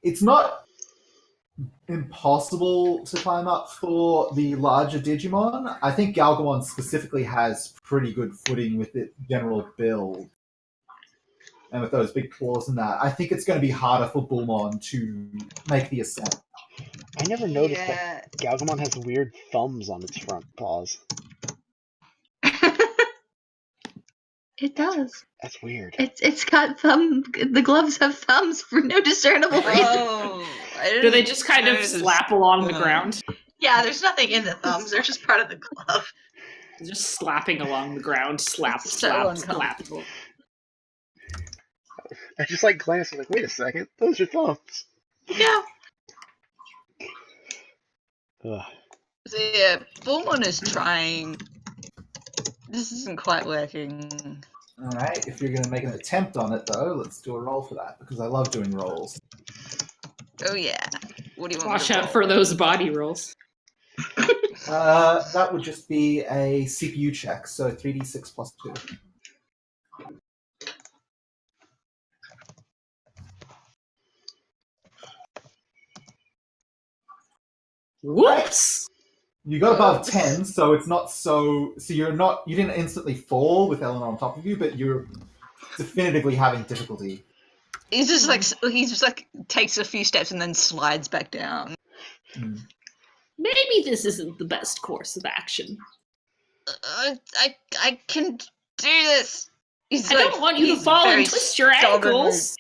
It's not impossible to climb up for the larger Digimon. I think Galgamon specifically has pretty good footing with its general build. and with those big claws and that, I think it's going to be harder for Bullmon to make the ascent. I never noticed Yeah. that Galgamon has weird thumbs on its front paws. It does. That's weird. It's got thumb. The gloves have thumbs for no discernible reason. Oh, I Do they didn't just kind of notice. slap along the Yeah. ground? Yeah, there's nothing in the thumbs. They're just part of the glove. Just slapping along the ground. Slap, It's so slap, slap. uncomfortable. I just like glanced, like, wait a second, those are thumbs. Yeah. Ugh. So yeah, Bullmon is trying. This isn't quite working. Alright, if you're going to make an attempt on it, though, let's do a roll for that, because I love doing rolls. Oh yeah. What do you want? Watch me to out roll? for those body rolls. That would just be a CPU check, so 3d6 plus 2. Whoops! You got above 10, so it's not so you're not, you didn't instantly fall with Eleanor on top of you, but you're definitively having difficulty. He's just like takes a few steps and then slides back down. Mm. Maybe this isn't the best course of action. I can do this. He's I don't want you to he's fall and very twist your stubborn. ankles.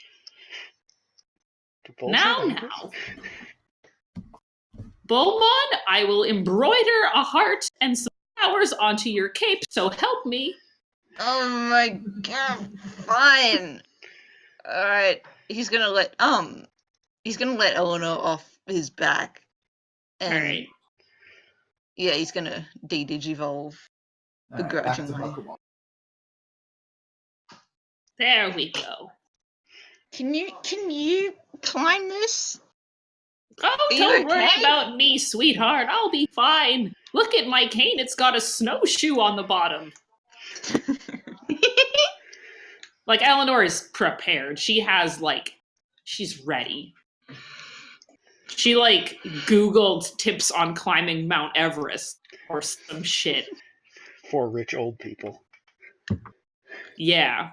Do bulls Now, have ankles? Beaumont, I will embroider a heart and some flowers onto your cape, so help me. Oh my god! Fine. All right. He's gonna let Eleanor off his back, and Alright. yeah, he's gonna de-digivolve. Alright, back to Begrudgingly. Pokemon. There we go. Can you climb this? Oh, Are you don't worry okay? about me, sweetheart. I'll be fine. Look at my cane. It's got a snowshoe on the bottom. Like, Eleanor is prepared. She has, she's ready. She, Googled tips on climbing Mount Everest or some shit. For rich old people. Yeah.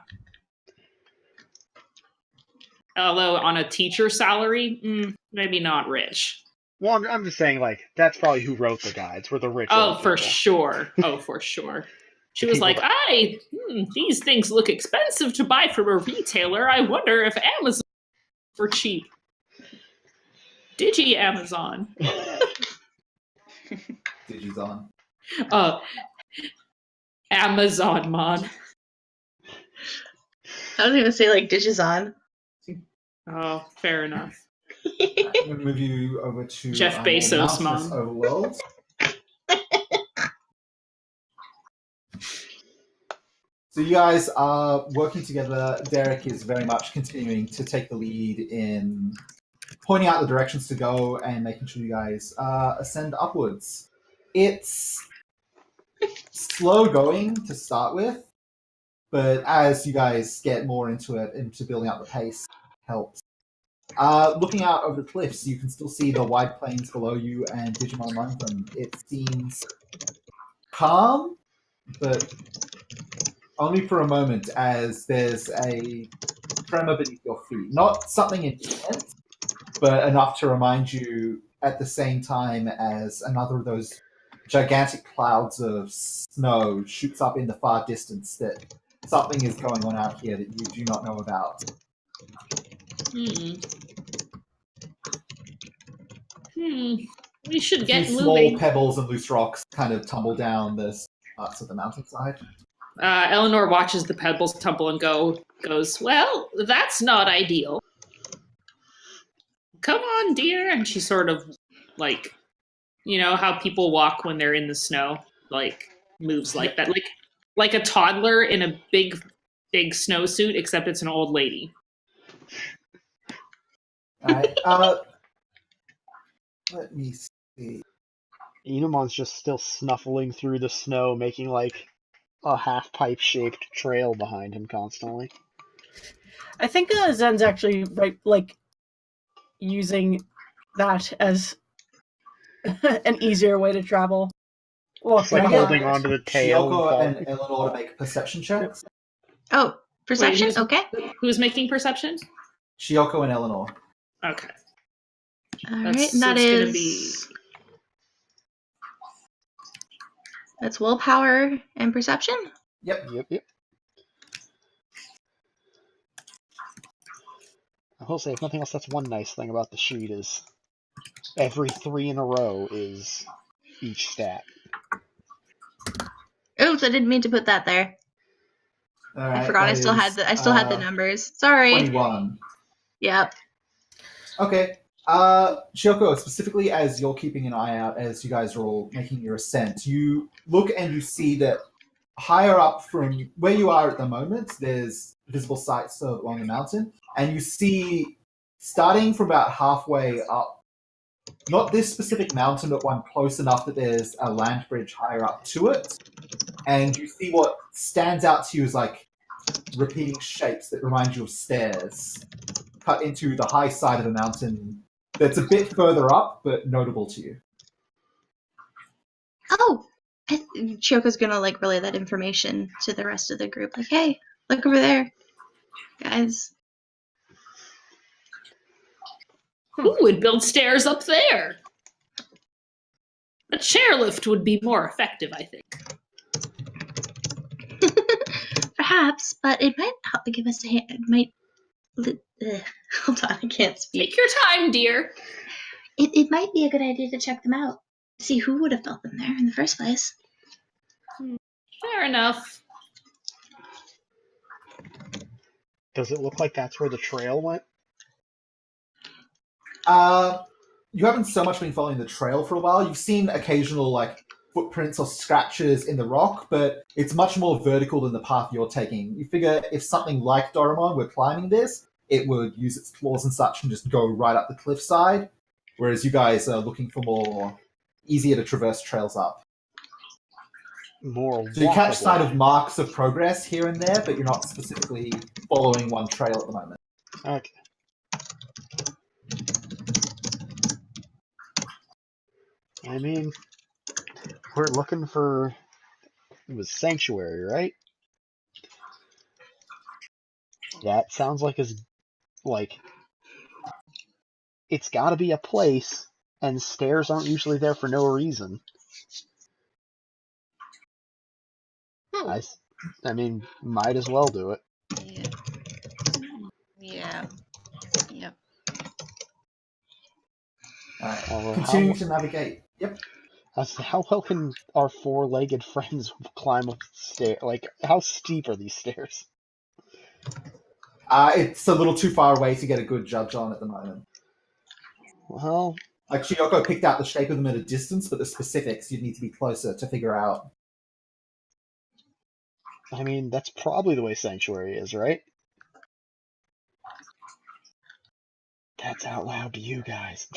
Although on a teacher salary, maybe not rich. Well, I'm just saying, that's probably who wrote the guides, were the rich Oh, old for people. sure. Oh, for sure. She was People like, these things look expensive to buy from a retailer. I wonder if Amazon for cheap. Digi Amazon. Digizon. Amazon Mon. I was gonna say Digizon. Oh, fair enough. I'm going to move you over to Jeff Bezos, Mountainous Mom. Overworld. So you guys are working together. Derek is very much continuing to take the lead in pointing out the directions to go and making sure you guys ascend upwards. It's slow going to start with, but as you guys get more into it, into building up the pace, helps. Looking out over the cliffs, you can still see the wide plains below you and Digimon among them. It seems calm, but only for a moment, as there's a tremor beneath your feet. Not something intense, but enough to remind you at the same time as another of those gigantic clouds of snow shoots up in the far distance that something is going on out here that you do not know about. We should A get few small moving. pebbles and loose rocks kind of tumble down the parts of the mountainside. Eleanor watches the pebbles tumble and goes, well, that's not ideal. Come on, dear. And she sort of, you know how people walk when they're in the snow? Moves like that. Like a toddler in a big snowsuit, except it's an old lady. Alright, let me see. Enumon's just still snuffling through the snow, making a half-pipe shaped trail behind him constantly. I think Zen's actually using that as an easier way to travel. Well, Just holding onto the tail. Shioko and and Eleanor to make perception checks. Oh, Perception? who's- Okay. Who's making perception? Shioko and Eleanor. Okay. All That's- right, and so that it's gonna is. be- That's willpower and perception? Yep. Yep. I will say, if nothing else, that's one nice thing about the sheet is every 3 in a row is each stat. Oops, I didn't mean to put that there. All right, I forgot that I still had is, the numbers. Sorry. 21. Yep. Okay. Shioko, specifically as you're keeping an eye out as you guys are all making your ascent, you look and you see that higher up from where you are at the moment, there's visible sights along the mountain, and you see, starting from about halfway up, not this specific mountain, but one close enough that there's a land bridge higher up to it, and you see what stands out to you as like repeating shapes that remind you of stairs cut into the high side of the mountain that's a bit further up, but notable to you. Oh, Chioko's gonna like relay that information to the rest of the group. Like, hey, look over there, guys. Who would build stairs up there? A chairlift would be more effective, I think. Perhaps, but it might help give us a hand. It might. Hold on, I can't speak. Take your time, dear. It might be a good idea to check them out. See who would have built them there in the first place. Fair enough. Does it look like that's where the trail went? You haven't so much been following the trail for a while. You've seen occasional like footprints or scratches in the rock, but it's much more vertical than the path you're taking. You figure if something like Doraemon were climbing this, it would use its claws and such and just go right up the cliffside, whereas you guys are looking for more easier to traverse trails up. More So you catch walkable. sight of marks of progress here and there, but you're not specifically following one trail at the moment. Okay. I mean, we're looking for... It was Sanctuary, right? That sounds like it's gotta be a place, and stairs aren't usually there for no reason. I mean, might as well do it. Yeah. Yep. Alright. Although Continuing to navigate. Yep. how well can our 4-legged friends climb up the stair? Like, how steep are these stairs? It's a little too far away to get a good judge on at the moment. Well, Like, Shioko picked out the shape of them at a distance, but the specifics you'd need to be closer to figure out. I mean, that's probably the way Sanctuary is, right? That's out loud to you guys.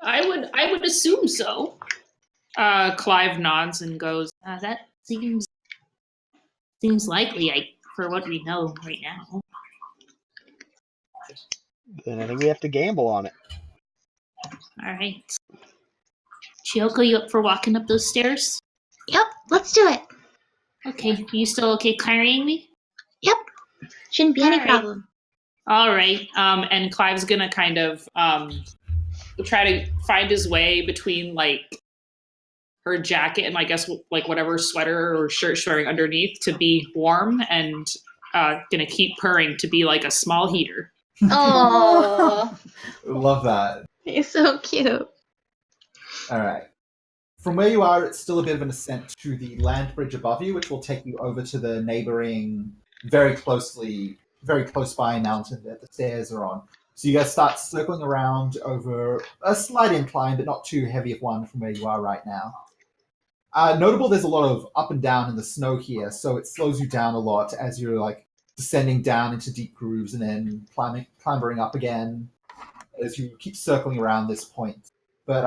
I would assume so. Clive nods and goes, That seems likely, for what we know right now. Then I think we have to gamble on it. All right. Chioko, you up for walking up those stairs? Yep, let's do it. Okay, you still okay carrying me? Yep. Shouldn't be any All right. problem. all right. And Clive's gonna kind of try to find his way between like her jacket and I guess like whatever sweater or shirt she's wearing underneath to be warm, and gonna keep purring to be like a small heater. Oh, Love that. he's so cute. Alright. From where you are, it's still a bit of an ascent to the land bridge above you, which will take you over to the neighboring, very close by mountain that the stairs are on. So you guys start circling around over a slight incline, but not too heavy of one from where you are right now. Notable, there's a lot of up and down in the snow here, so it slows you down a lot as you're like descending down into deep grooves and then clambering up again as you keep circling around this point. But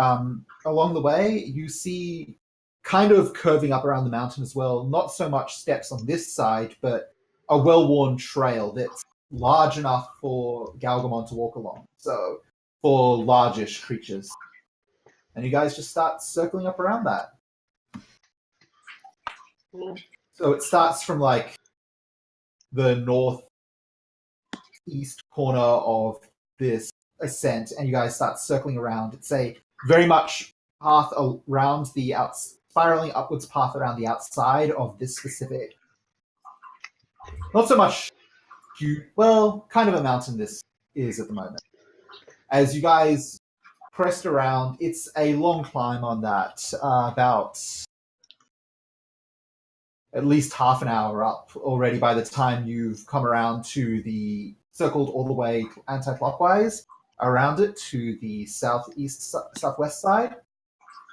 along the way, you see kind of curving up around the mountain as well, not so much steps on this side, but a well-worn trail that's large enough for Galgamon to walk along. So, for largish creatures. And you guys just start circling up around that. So it starts from like the southeast corner of this ascent, and you guys start circling around. It's a very much path around the spiraling upwards path around the outside of this specific. Not so much kind of a mountain this is at the moment. As you guys pressed around, it's a long climb on that, about at least half an hour up already by the time you've come around to the circled all the way anti-clockwise around it to the southwest side.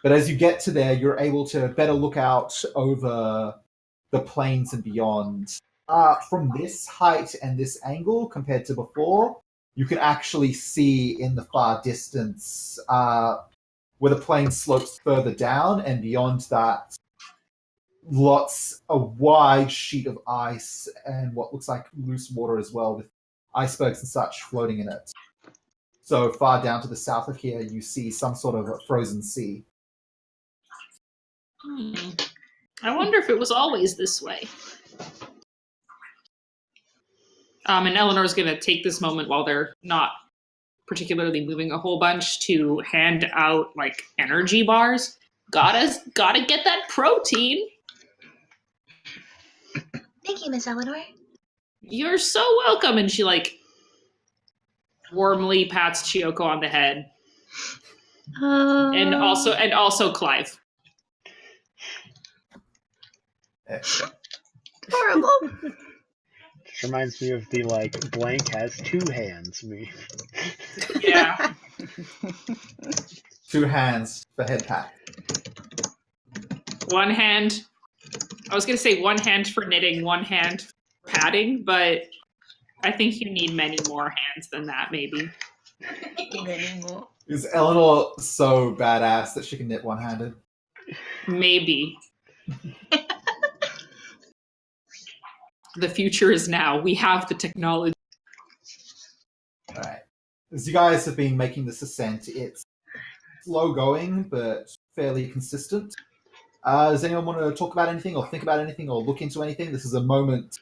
But as you get to there, you're able to better look out over the plains and beyond. From this height and this angle compared to before, you can actually see in the far distance where the plain slopes further down, and beyond that, a wide sheet of ice and what looks like loose water as well, with icebergs and such floating in it. So far down to the south of here, you see some sort of a frozen sea. I wonder if it was always this way. And Eleanor's going to take this moment while they're not particularly moving a whole bunch to hand out like energy bars. Gotta get that protein. Thank you, Miss Eleanor. You're so welcome. And she like warmly pats Chiyoko on the head. And also Clive. Horrible. This reminds me of the like blank has two hands meme. Yeah. 2 hands for head pat. One hand. I was going to say one hand for knitting, one hand for patting, but I think you need many more hands than that, maybe. Many more. Is Eleanor so badass that she can knit one-handed? Maybe. The future is now. We have the technology. All right. As you guys have been making this ascent, it's slow going, but fairly consistent. Does anyone want to talk about anything or think about anything or look into anything? This is a moment,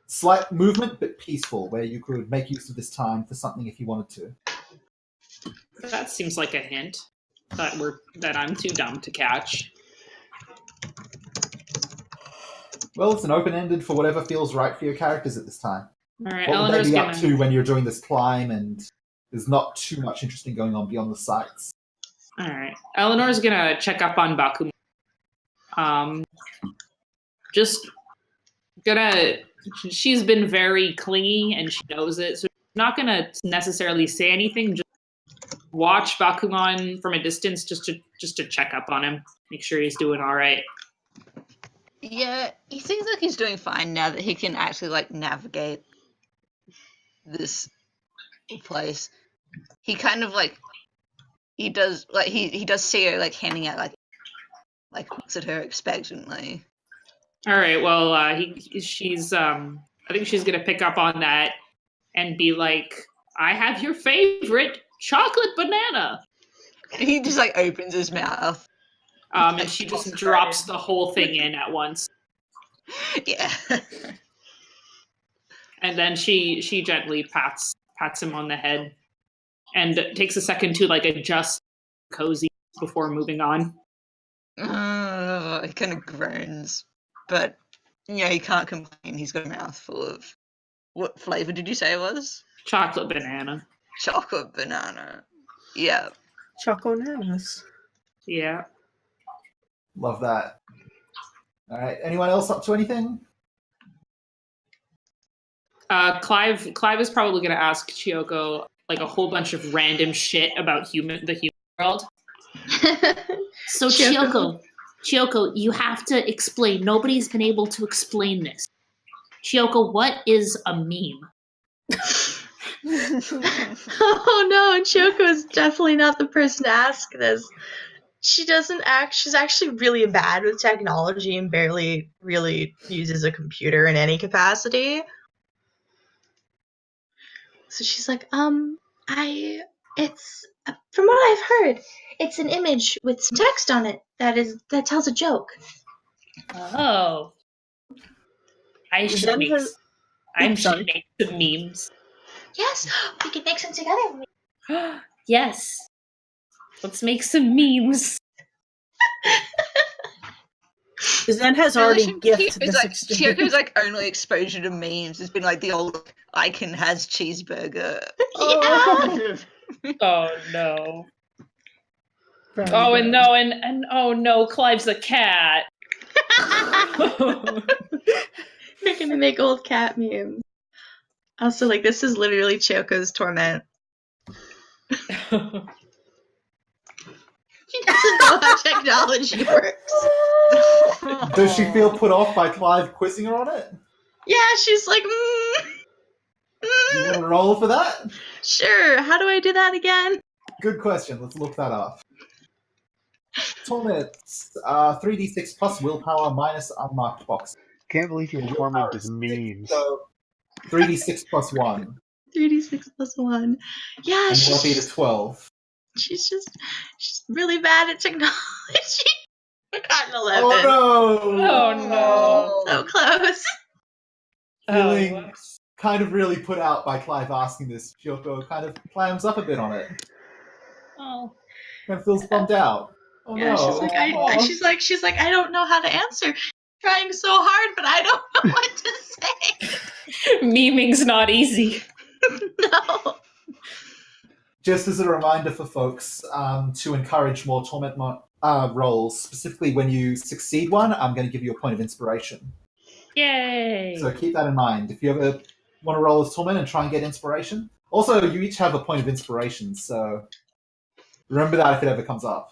slight movement, but peaceful, where you could make use of this time for something if you wanted to. That seems like a hint that I'm too dumb to catch. Well, it's an open-ended for whatever feels right for your characters at this time. All right, What would Eleanor's they be gonna. up to when you're doing this climb and there's not too much interesting going on beyond the sights? All right, Eleanor's gonna check up on Bakuman. Just gonna. She's been very clingy and she knows it, so she's not gonna necessarily say anything. Just watch Bakuman from a distance, just to check up on him, make sure he's doing all right. Yeah, he seems like he's doing fine now that he can actually like navigate this place. He kind of like he does see her like handing out like looks at her expectantly. All right. Well, she's. I think she's gonna pick up on that and be like, "I have your favorite chocolate banana." He just like opens his mouth. And she just drops the whole thing in at once. Yeah. And then she gently pats him on the head and takes a second to like adjust cozy before moving on. He kind of groans, but yeah, he can't complain. He's got a mouthful of what flavor did you say it was? Chocolate banana. Chocolate banana. Yeah. Choco nanas. Yeah. Love that. All right. Anyone else up to anything? Clive is probably going to ask Chiyoko like a whole bunch of random shit about the human world. So Chiyoko, you have to explain. Nobody's been able to explain this. Chiyoko, what is a meme? Oh no, Chiyoko is definitely not the person to ask this. She's actually really bad with technology and barely really uses a computer in any capacity. So she's like, it's from what I've heard, it's an image with some text on it that tells a joke. Oh. I should make some memes. Yes, we can make some together. Yes. Let's make some memes. Zen has already gifted this exchange. Chioko's like only exposure to memes has been like the old Icon has cheeseburger. Oh. Oh no. Very Oh, and good. no, and oh no, Clive's a cat. We're gonna make old cat memes. Also, like, this is literally Chioko's torment. She doesn't know how technology works. Does she feel put off by Clive quizzing her on it? Yeah, she's like, You want to roll for that? sure, how do I do that again? Good question. Let's look that up. Torment's 3d6 plus willpower minus unmarked box. Can't believe your Willpower torment is is 6, memes. So 3d6 plus 1. 3d6 plus 1. Yeah, And that'll be to 12. she's really bad at technology. I got an 11. Oh no! Oh no. So close. Feeling kind of really put out by Clive asking this, Kyoko kind of clams up a bit on it. Oh. Kind of feels bummed out. Oh Yeah, no! she's like, I don't know how to answer. Trying so hard, but I don't know what to say. Meming's not easy. No. Just as a reminder for folks to encourage more torment rolls, specifically when you succeed one, I'm going to give you a point of inspiration. Yay. So keep that in mind. If you ever want to roll as torment and try and get inspiration. Also, you each have a point of inspiration, so remember that if it ever comes up.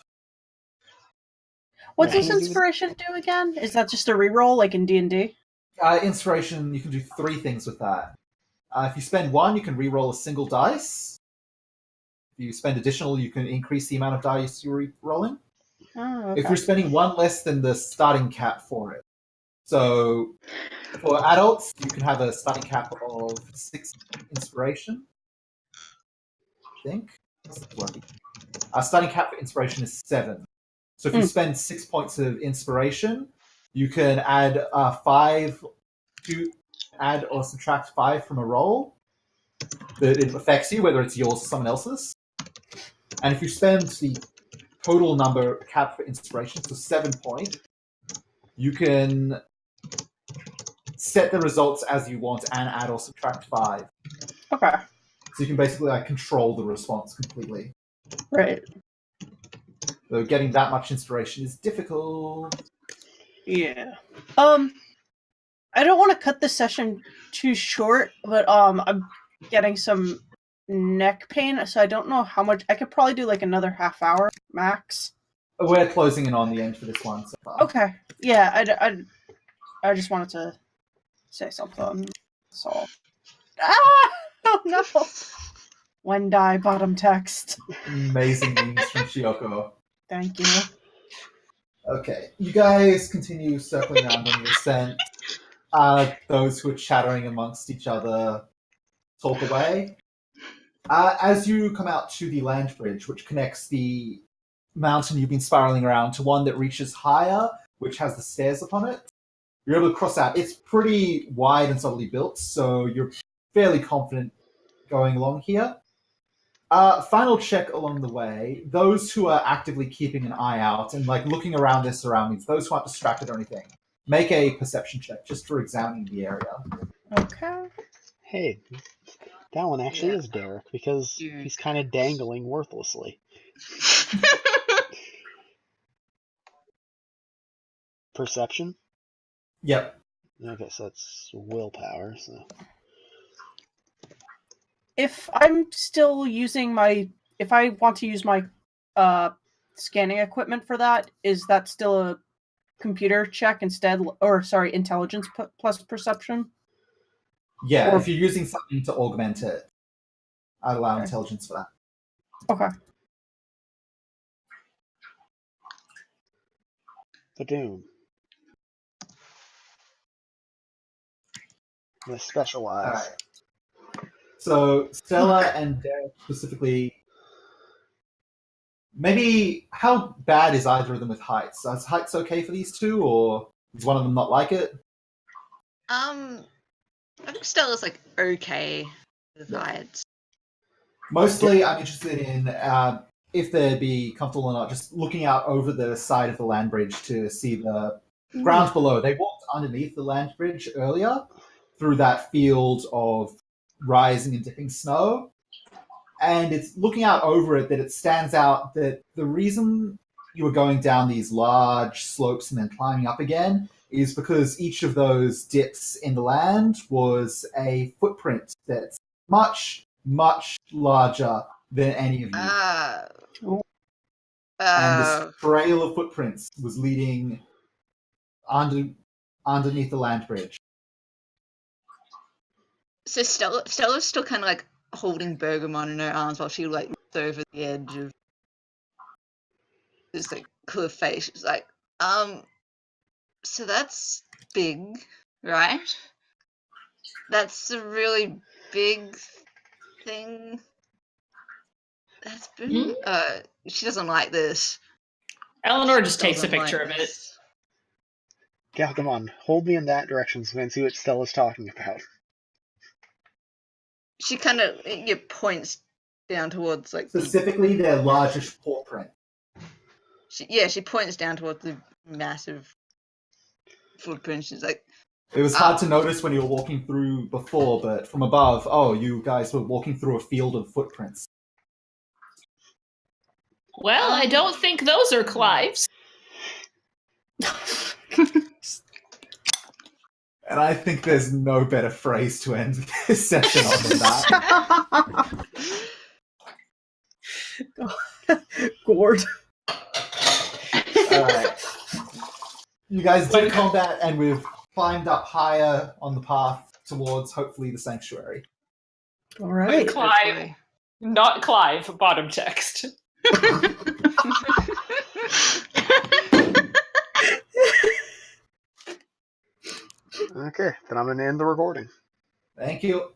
What does inspiration do again? Is that just a reroll, like in D&D? Inspiration, you can do 3 things with that. If you spend 1, you can re-roll a single dice. If you spend additional, you can increase the amount of dice you're re-rolling. Oh, okay. If you're spending 1 less than the starting cap for it. So, for adults, you can have a starting cap of 6 inspiration. I think. Starting cap for inspiration is 7. So if you spend 6 points of inspiration, you can add 5 to add or subtract 5 from a roll that it affects you, whether it's yours or someone else's. And if you spend the total number cap for inspiration, so 7 points, you can set the results as you want and add or subtract 5. Okay. So you can basically control the response completely. Right. Though getting that much inspiration is difficult. Yeah. I don't want to cut this session too short, but I'm getting some neck pain, so I don't know how much. I could probably do like another half hour max. We're closing in on the end for this one so far. Okay. Yeah, I just wanted to say something. So. Ah! Oh no! When die bottom text. Amazing memes from Shioko. Thank you. Okay, you guys continue circling around on your ascent. Those who are chattering amongst each other talk away. As you come out to the land bridge, which connects the mountain you've been spiraling around to one that reaches higher, which has the stairs upon it, you're able to cross out. It's pretty wide and solidly built, so you're fairly confident going along here. Final check along the way. Those who are actively keeping an eye out and looking around their surroundings, those who aren't distracted or anything, make a perception check just for examining the area. Okay. Hey, that one actually is Derek, because he's kind of dangling worthlessly. Perception? Yep. Okay, so that's willpower, so... If I'm still using if I want to use my scanning equipment for that, is that still a computer check instead, or sorry, intelligence plus perception? Yeah, if you're using something to augment it, I'd allow intelligence for that. Okay. Badoom. The specialize. All right. So Stella and Derek specifically, maybe how bad is either of them with heights? Is heights okay for these two, or does one of them not like it? I think Stella's like okay. divides. Mostly, I'm interested in if they'd be comfortable or not, just looking out over the side of the land bridge to see the ground below. They walked underneath the land bridge earlier through that field of rising and dipping snow. And it's looking out over it that it stands out that the reason you were going down these large slopes and then climbing up again is because each of those dips in the land was a footprint that's much, much larger than any of you. And this trail of footprints was leading underneath the land bridge. So Stella's still kind of like holding Bergamon in her arms while she like looks over the edge of this like cliff face. She's like, so that's big, right? That's a really big thing. That's been. She doesn't like this. Eleanor just takes a Doesn't picture like of it. this. Yeah, come on. Hold me in that direction so I can see what Stella's talking about. She kind of points down towards like Specifically, their largest footprint. she points down towards the massive footprint. She's like, It was hard to notice when you were walking through before, but from above, you guys were walking through a field of footprints. Well, I don't think those are Clive's. And I think there's no better phrase to end this session on than that. Gord. Alright. You guys did combat, and we've climbed up higher on the path towards, hopefully, the sanctuary. All right. Clive, not Clive, bottom text. Okay, then I'm going to end the recording. Thank you.